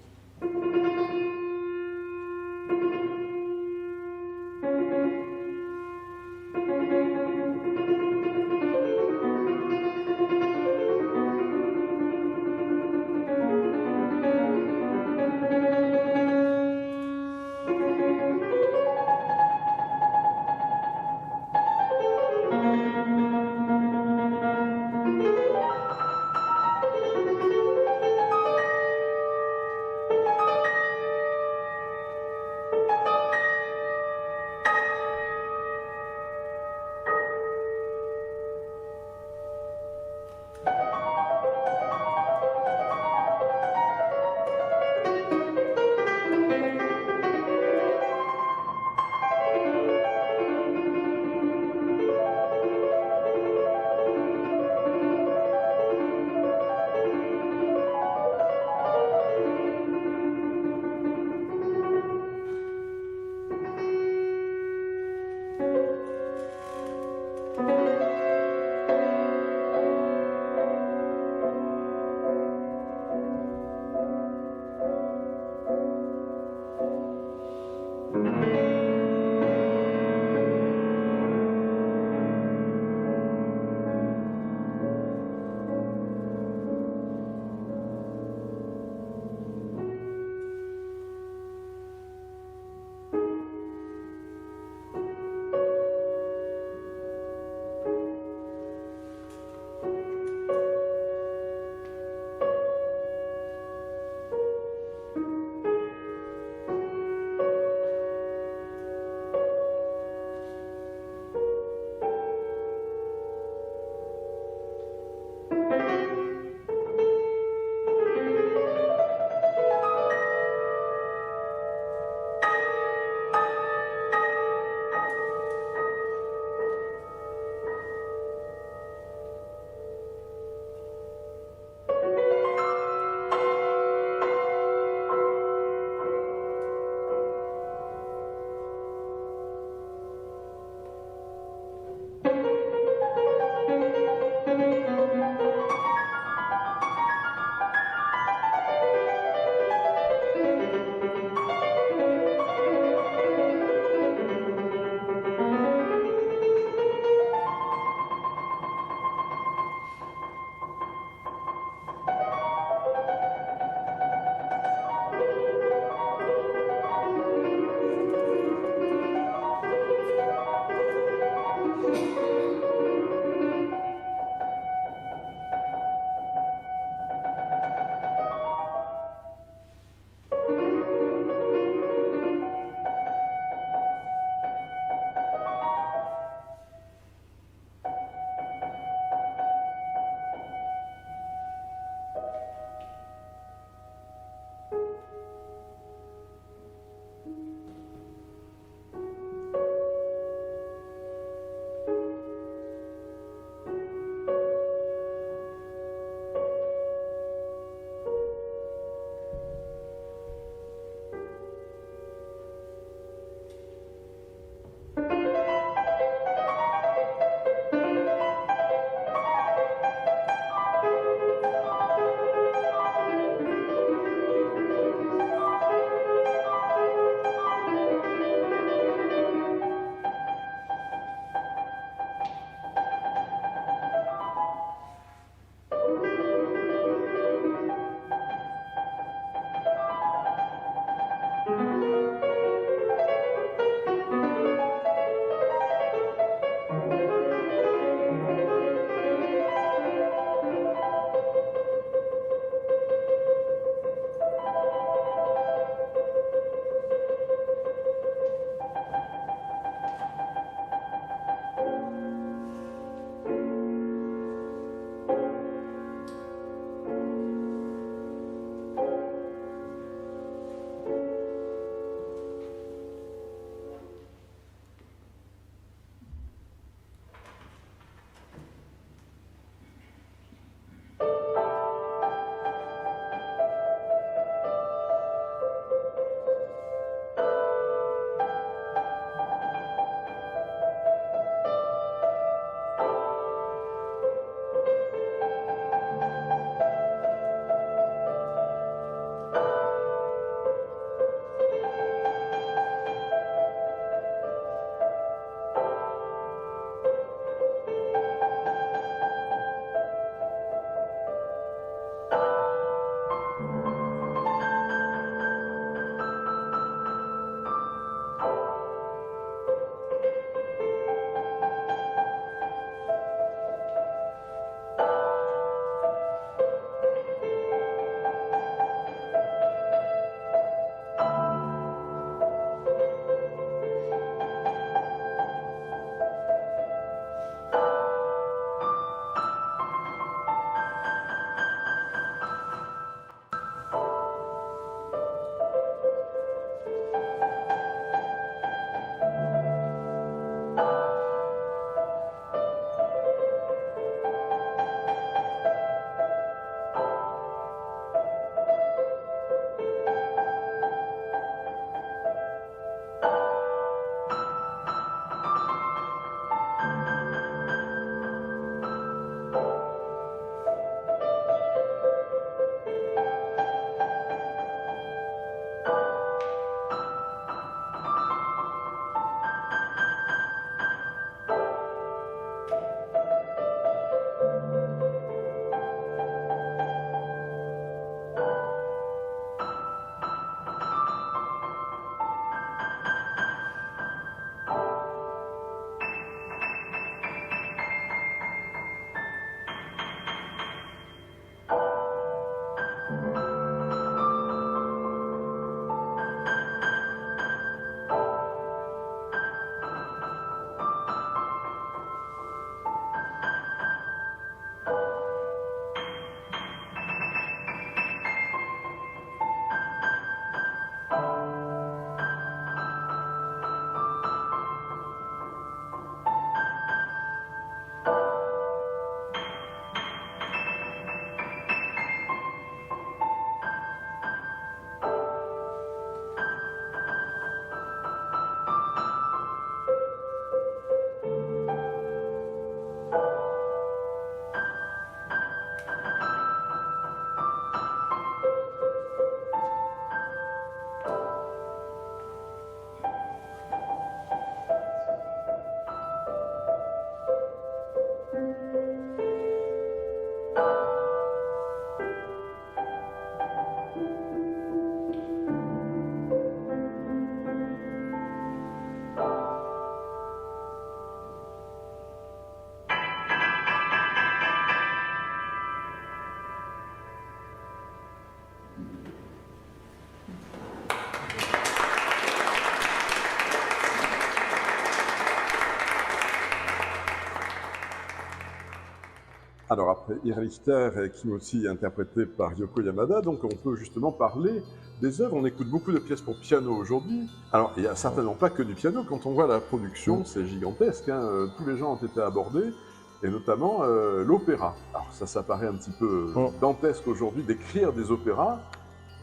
Alors après Irrlichter, qui est aussi interprété par Yoko Yamada, donc on peut justement parler des œuvres. On écoute beaucoup de pièces pour piano aujourd'hui. Alors il n'y a certainement pas que du piano. Quand on voit la production, c'est gigantesque. Tous les gens ont été abordés, et notamment l'opéra. Alors ça paraît un petit peu dantesque aujourd'hui d'écrire des opéras.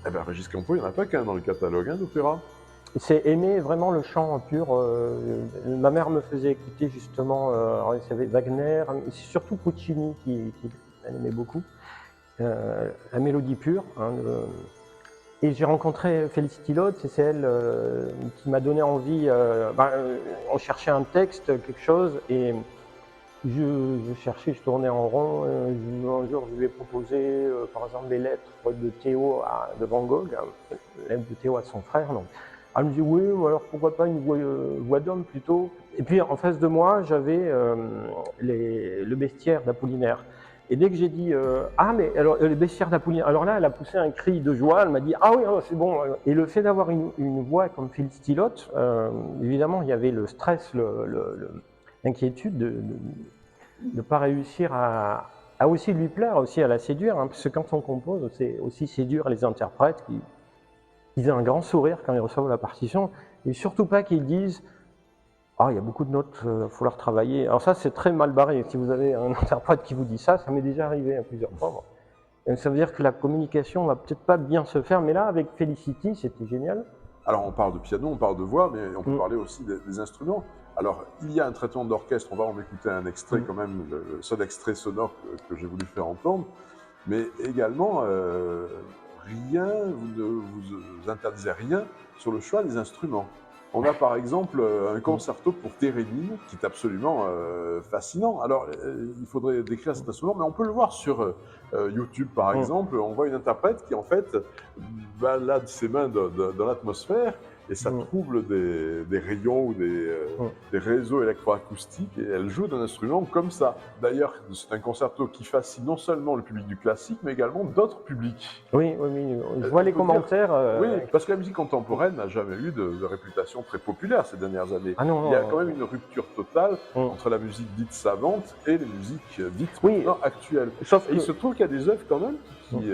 Eh bien Régis Campo, il n'y en a pas qu'un dans le catalogue d'opéra. C'est aimer vraiment le chant pur. Ma mère me faisait écouter justement, il y avait Wagner, c'est surtout Puccini qui aimait beaucoup, la mélodie pure. Et j'ai rencontré Félicité Lotte, c'est elle qui m'a donné envie. On cherchait un texte, quelque chose, et je cherchais, je tournais en rond. Un jour, je lui ai proposé, par exemple, les lettres de Théo de Van Gogh, les lettres de Théo à son frère. Donc. Elle me dit oui, alors pourquoi pas une voix d'homme plutôt. Et puis en face de moi, j'avais le bestiaire d'Apollinaire. Et dès que j'ai dit ah mais alors le bestiaire d'Apollinaire, alors là elle a poussé un cri de joie, elle m'a dit ah oui c'est bon. Et le fait d'avoir une voix comme Félicité Lotte, évidemment il y avait le stress, l'inquiétude de ne pas réussir à aussi lui plaire, aussi à la séduire, parce que quand on compose, c'est aussi séduire les interprètes qu'ils aient un grand sourire quand ils reçoivent la partition, et surtout pas qu'ils disent « Ah, il y a beaucoup de notes, il faut leur travailler ». Alors ça, c'est très mal barré. Si vous avez un interprète qui vous dit ça, ça m'est déjà arrivé plusieurs fois. Et ça veut dire que la communication va peut-être pas bien se faire, mais là, avec Félicité, c'était génial. Alors, on parle de piano, on parle de voix, mais on peut parler aussi des instruments. Alors, il y a un traitement d'orchestre, on va en écouter un extrait quand même, le seul extrait sonore que j'ai voulu faire entendre, mais également... rien, vous ne vous interdisez rien sur le choix des instruments. On a par exemple un concerto pour Térémine qui est absolument fascinant. Alors, il faudrait décrire cet instrument, mais on peut le voir sur YouTube par exemple. On voit une interprète qui en fait balade ses mains dans l'atmosphère et ça trouble des rayons ou des réseaux électroacoustiques, et elle joue d'un instrument comme ça. D'ailleurs, c'est un concerto qui fascine non seulement le public du classique, mais également d'autres publics. Oui, je vois les commentaires. Oui, parce que la musique contemporaine n'a jamais eu de réputation très populaire ces dernières années. Ah non, il y a quand même une rupture totale entre la musique dite savante et les musiques dites actuelles. Sauf il se trouve qu'il y a des œuvres quand même qui...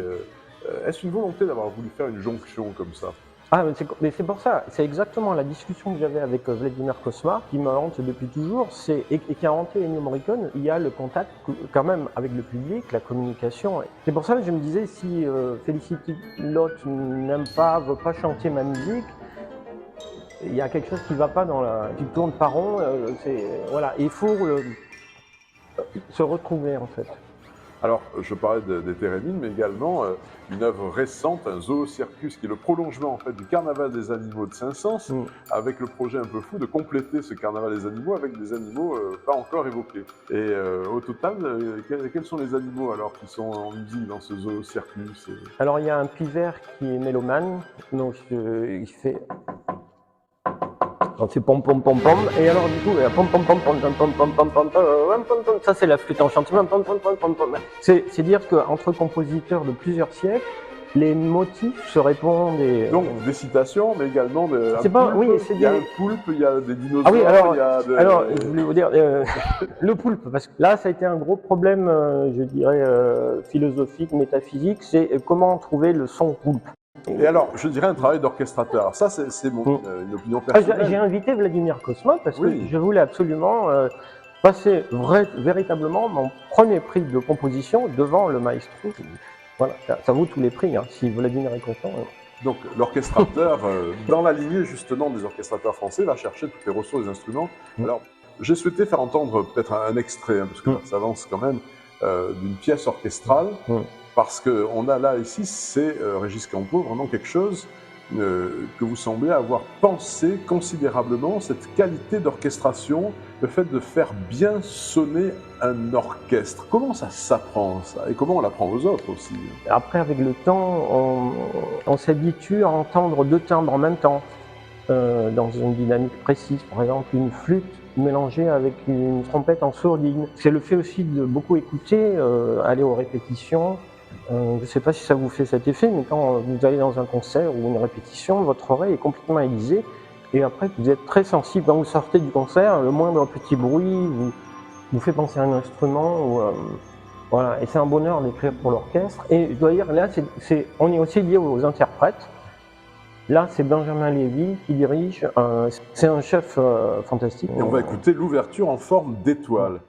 Est-ce une volonté d'avoir voulu faire une jonction comme ça? Ah, mais c'est pour ça, c'est exactement la discussion que j'avais avec Vladimir Cosma, qui me hante depuis toujours, et qui a hanté Ennio Morricone. Il y a le contact quand même avec le public, la communication. C'est pour ça que je me disais, si Félicité Lotte n'aime pas, veut pas chanter ma musique, il y a quelque chose qui ne va pas qui tourne par rond. Voilà, il faut se retrouver en fait. Alors, je parlais des Térémines, mais également une œuvre récente, un Zoocircus, qui est le prolongement en fait du Carnaval des animaux de Saint-Saëns, avec le projet un peu fou de compléter ce Carnaval des animaux avec des animaux pas encore évoqués. Et au total, quels sont les animaux alors qui sont en musique dans ce Zoocircus? Alors, il y a un pivert qui est mélomane, donc il fait... C'est pom pom pom pom, et alors du coup pom pom pom pom pom pom pom pom pom pom, ça c'est la flûte enchantée, pom pom pom pom pom. C'est dire qu'entre compositeurs de plusieurs siècles, les motifs se répondent. Donc des citations, mais également il y a un poulpe, il y a des dinosaures. Ah oui, alors je voulais vous dire le poulpe, parce que là ça a été un gros problème, je dirais philosophique, métaphysique, c'est comment trouver le son poulpe. Et alors, je dirais un travail d'orchestrateur. Ça, c'est une opinion personnelle. J'ai invité Vladimir Cosma parce que je voulais absolument passer véritablement mon premier prix de composition devant le maestro. Voilà, ça vaut tous les prix, si Vladimir est content. Donc, l'orchestrateur, dans la lignée justement des orchestrateurs français, va chercher toutes les ressources des instruments. Alors, j'ai souhaité faire entendre peut-être un extrait, parce que ça avance quand même, d'une pièce orchestrale. Parce qu'on a là, ici, c'est Régis Campo, vraiment quelque chose que vous semblez avoir pensé considérablement, cette qualité d'orchestration, le fait de faire bien sonner un orchestre. Comment ça s'apprend, ça? Et comment on l'apprend aux autres aussi? Après, avec le temps, on s'habitue à entendre deux timbres en même temps, dans une dynamique précise. Par exemple, une flûte mélangée avec une trompette en sourdine. C'est le fait aussi de beaucoup écouter, aller aux répétitions. Je ne sais pas si ça vous fait cet effet, mais quand vous allez dans un concert ou une répétition, votre oreille est complètement aiguisée et après vous êtes très sensible. Quand vous sortez du concert, le moindre petit bruit vous fait penser à un instrument. Voilà, et c'est un bonheur d'écrire pour l'orchestre. Et je dois dire, là, on est aussi lié aux interprètes. Là, c'est Benjamin Lévy qui dirige. C'est un chef fantastique. Et on va écouter l'ouverture en forme d'étoile.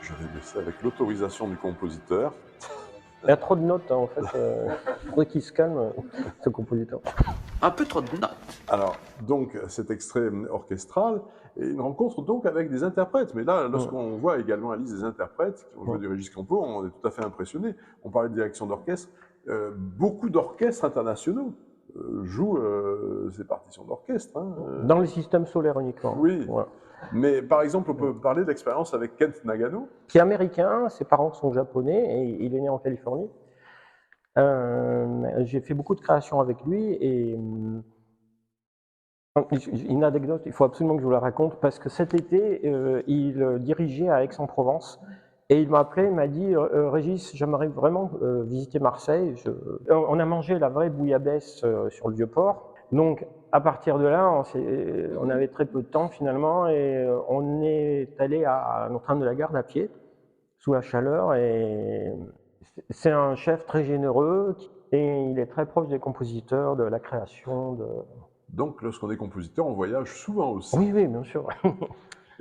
Je vais baisser avec l'autorisation du compositeur. Il y a trop de notes, hein, en fait. Il faudrait qu'il se calme, ce compositeur. Un peu trop de notes. Alors, donc, cet extrait orchestral et une rencontre donc avec des interprètes. Mais là, lorsqu'on voit également à Alice des interprètes qui ont joué du Régis Campo, on est tout à fait impressionné. On parlait de direction d'orchestre. Beaucoup d'orchestres internationaux jouent ces partitions d'orchestre. Hein. Dans le système solaire uniquement. Oui. Ouais. Mais par exemple, on peut parler de l'expérience avec Kent Nagano. Qui est américain, ses parents sont japonais et il est né en Californie. J'ai fait beaucoup de créations avec lui et une anecdote, il faut absolument que je vous la raconte parce que cet été, il dirigeait à Aix-en-Provence et il m'a appelé, il m'a dit Régis, j'aimerais vraiment visiter Marseille. On a mangé la vraie bouillabaisse sur le Vieux-Port. Donc, à partir de là, on avait très peu de temps finalement et on est allé à Notre-Dame-de-la-Garde à pied, sous la chaleur. Et c'est un chef très généreux et il est très proche des compositeurs, de la création. Donc, lorsqu'on est compositeur, on voyage souvent aussi. Oui, oui, bien sûr.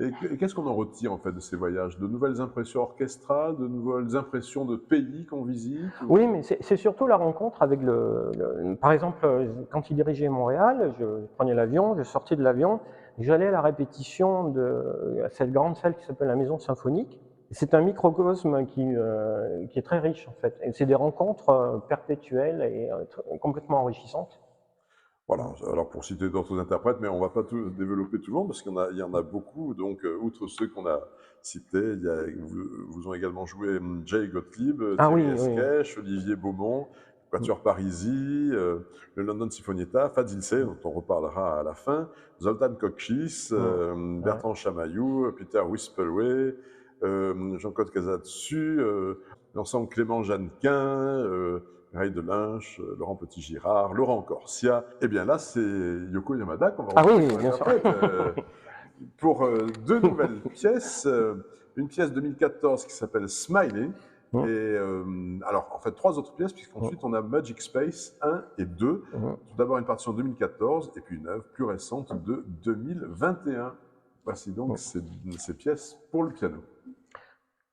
Et qu'est-ce qu'on en retire en fait de ces voyages? De nouvelles impressions orchestrales, de nouvelles impressions de pays qu'on visite? Oui, mais c'est surtout la rencontre avec Par exemple, quand il dirigeait Montréal, je prenais l'avion, je sortais de l'avion, j'allais à la répétition de cette grande salle qui s'appelle la Maison Symphonique. C'est un microcosme qui est très riche en fait. Et c'est des rencontres perpétuelles et complètement enrichissantes. Voilà, alors pour citer d'autres interprètes, mais on ne va pas tout développer tout le monde parce qu'il y en a beaucoup. Donc, outre ceux qu'on a cités, vous ont également joué Jay Gottlieb, Thierry Esquèche, Olivier Beaumont, Quatuor Parisi, le London Sinfonietta, Fadzil Say, dont on reparlera à la fin, Zoltán Koksis, Bertrand Chamaillou, Peter Wispelwey, Jean-Claude Casatsu, l'ensemble Clément Jeannequin, Ray Delinche, Laurent Petit-Girard, Laurent Corsia. Eh bien là, c'est Yoko Yamada qu'on va retrouver bien sûr. Pour deux nouvelles pièces. Une pièce 2014 qui s'appelle Smiley. Et alors, en fait, trois autres pièces, puisqu'ensuite on a Magic Space 1 et 2. Tout d'abord une partition 2014 et puis une œuvre plus récente de 2021. Voici donc ces pièces pour le piano.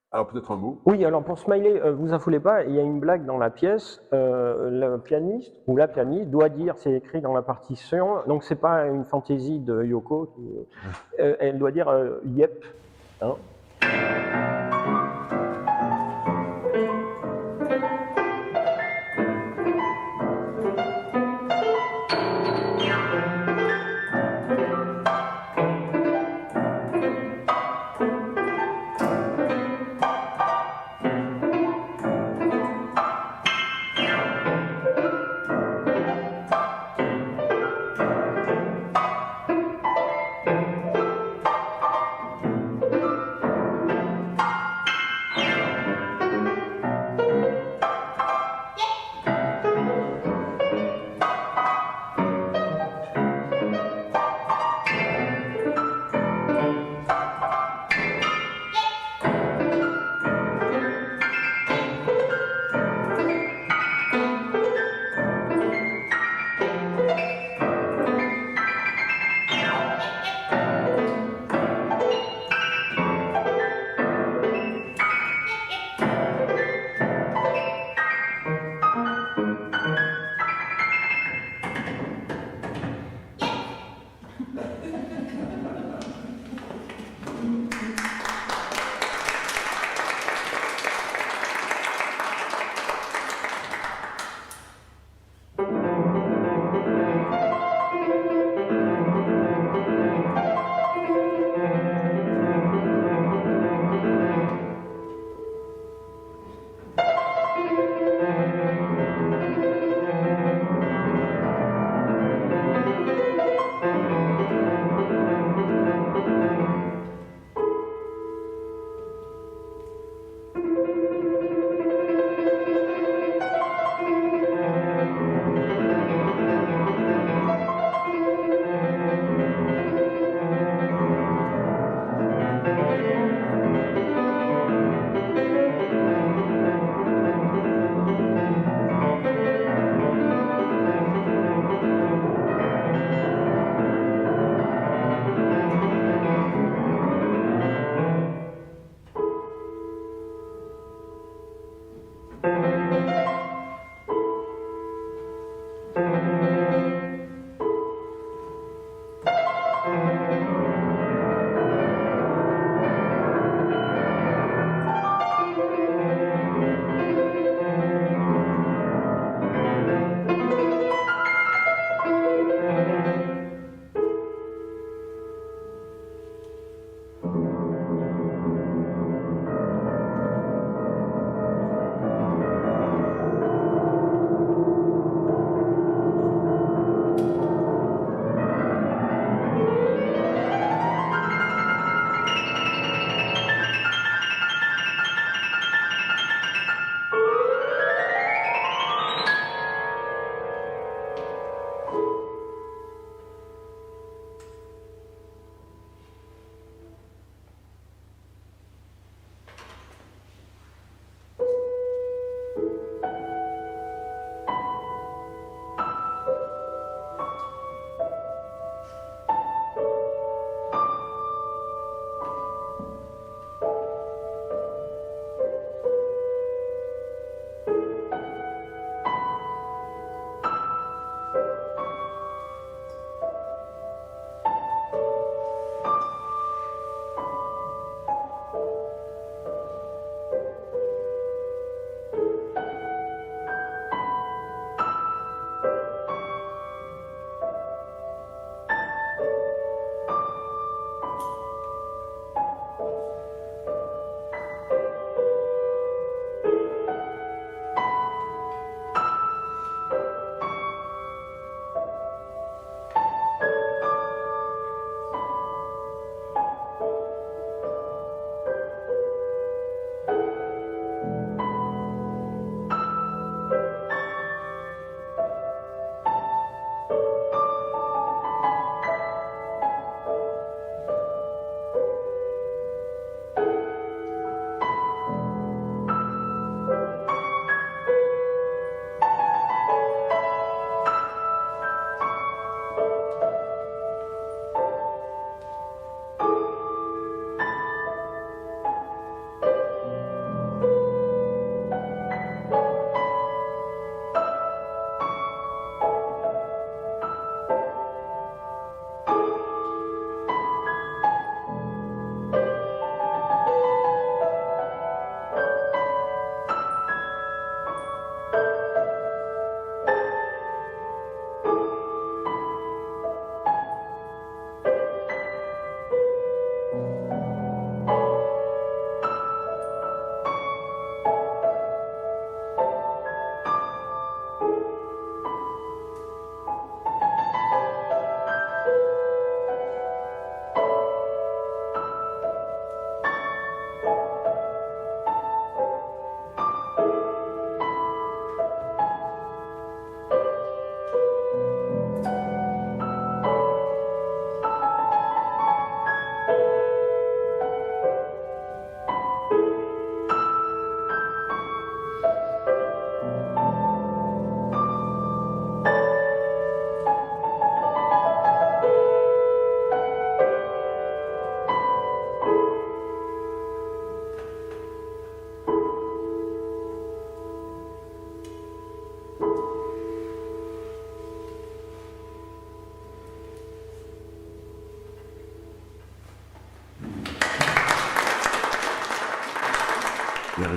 Alors peut-être un mot. Oui, alors pour Smiley, vous affolez pas, il y a une blague dans la pièce. Le pianiste ou la pianiste doit dire, c'est écrit dans la partition, donc c'est pas une fantaisie de Yoko. Elle doit dire yep. Hein.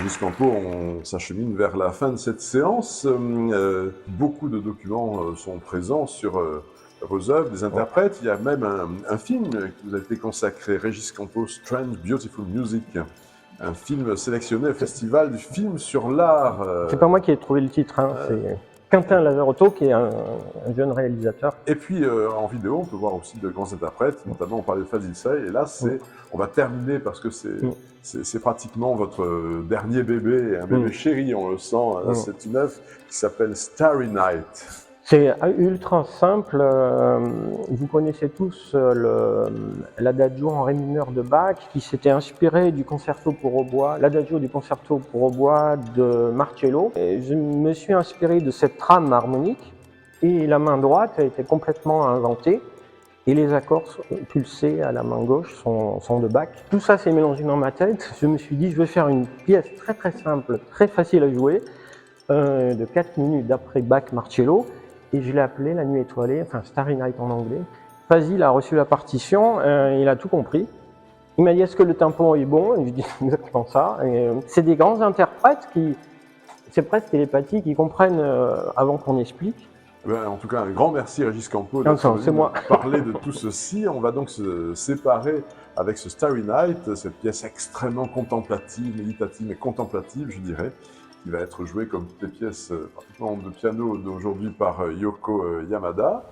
Régis Campo, on s'achemine vers la fin de cette séance. Beaucoup de documents sont présents sur vos œuvres, des interprètes. Il y a même un film qui vous a été consacré, Régis Campo, Strange Beautiful Music, un film sélectionné au Festival du film sur l'art. C'est pas moi qui ai trouvé le titre, hein, c'est Quentin Lazarotto qui est un jeune réalisateur. Et puis en vidéo, on peut voir aussi de grands interprètes, notamment on parlait de Fazil Say, et là on va terminer parce que c'est pratiquement votre dernier bébé, un bébé chéri, on le sent. C'est une œuvre qui s'appelle Starry Night. C'est ultra simple. Vous connaissez tous l'adagio en ré mineur de Bach qui s'était inspiré du concerto pour hautbois, l'adagio du concerto pour hautbois de Marcello. Et je me suis inspiré de cette trame harmonique et la main droite a été complètement inventée et les accords pulsés à la main gauche sont de Bach. Tout ça s'est mélangé dans ma tête. Je me suis dit je vais faire une pièce très très simple, très facile à jouer, de 4 minutes d'après Bach Marcello. Et je l'ai appelé La Nuit étoilée, enfin Starry Night en anglais. Fazil a reçu la partition, il a tout compris. Il m'a dit est-ce que le tempo est bon? Et je dis exactement ça. C'est des grands interprètes c'est presque télépathique, ils comprennent avant qu'on explique. En tout cas, un grand merci Régis Campo C'est moi. parler de tout ceci. On va donc se séparer avec ce Starry Night, cette pièce extrêmement contemplative, méditative et contemplative, je dirais, qui va être joué comme toutes les pièces pratiquement de piano d'aujourd'hui par Yoko Yamada.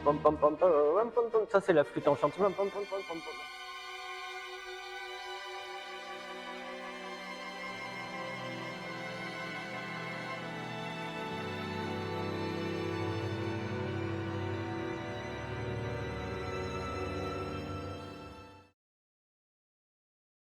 pom, pom, pom, pom, pom, pom, pom. Ça, c'est la flûte enchantée. Pom, pom, pom, pom, pom, pom.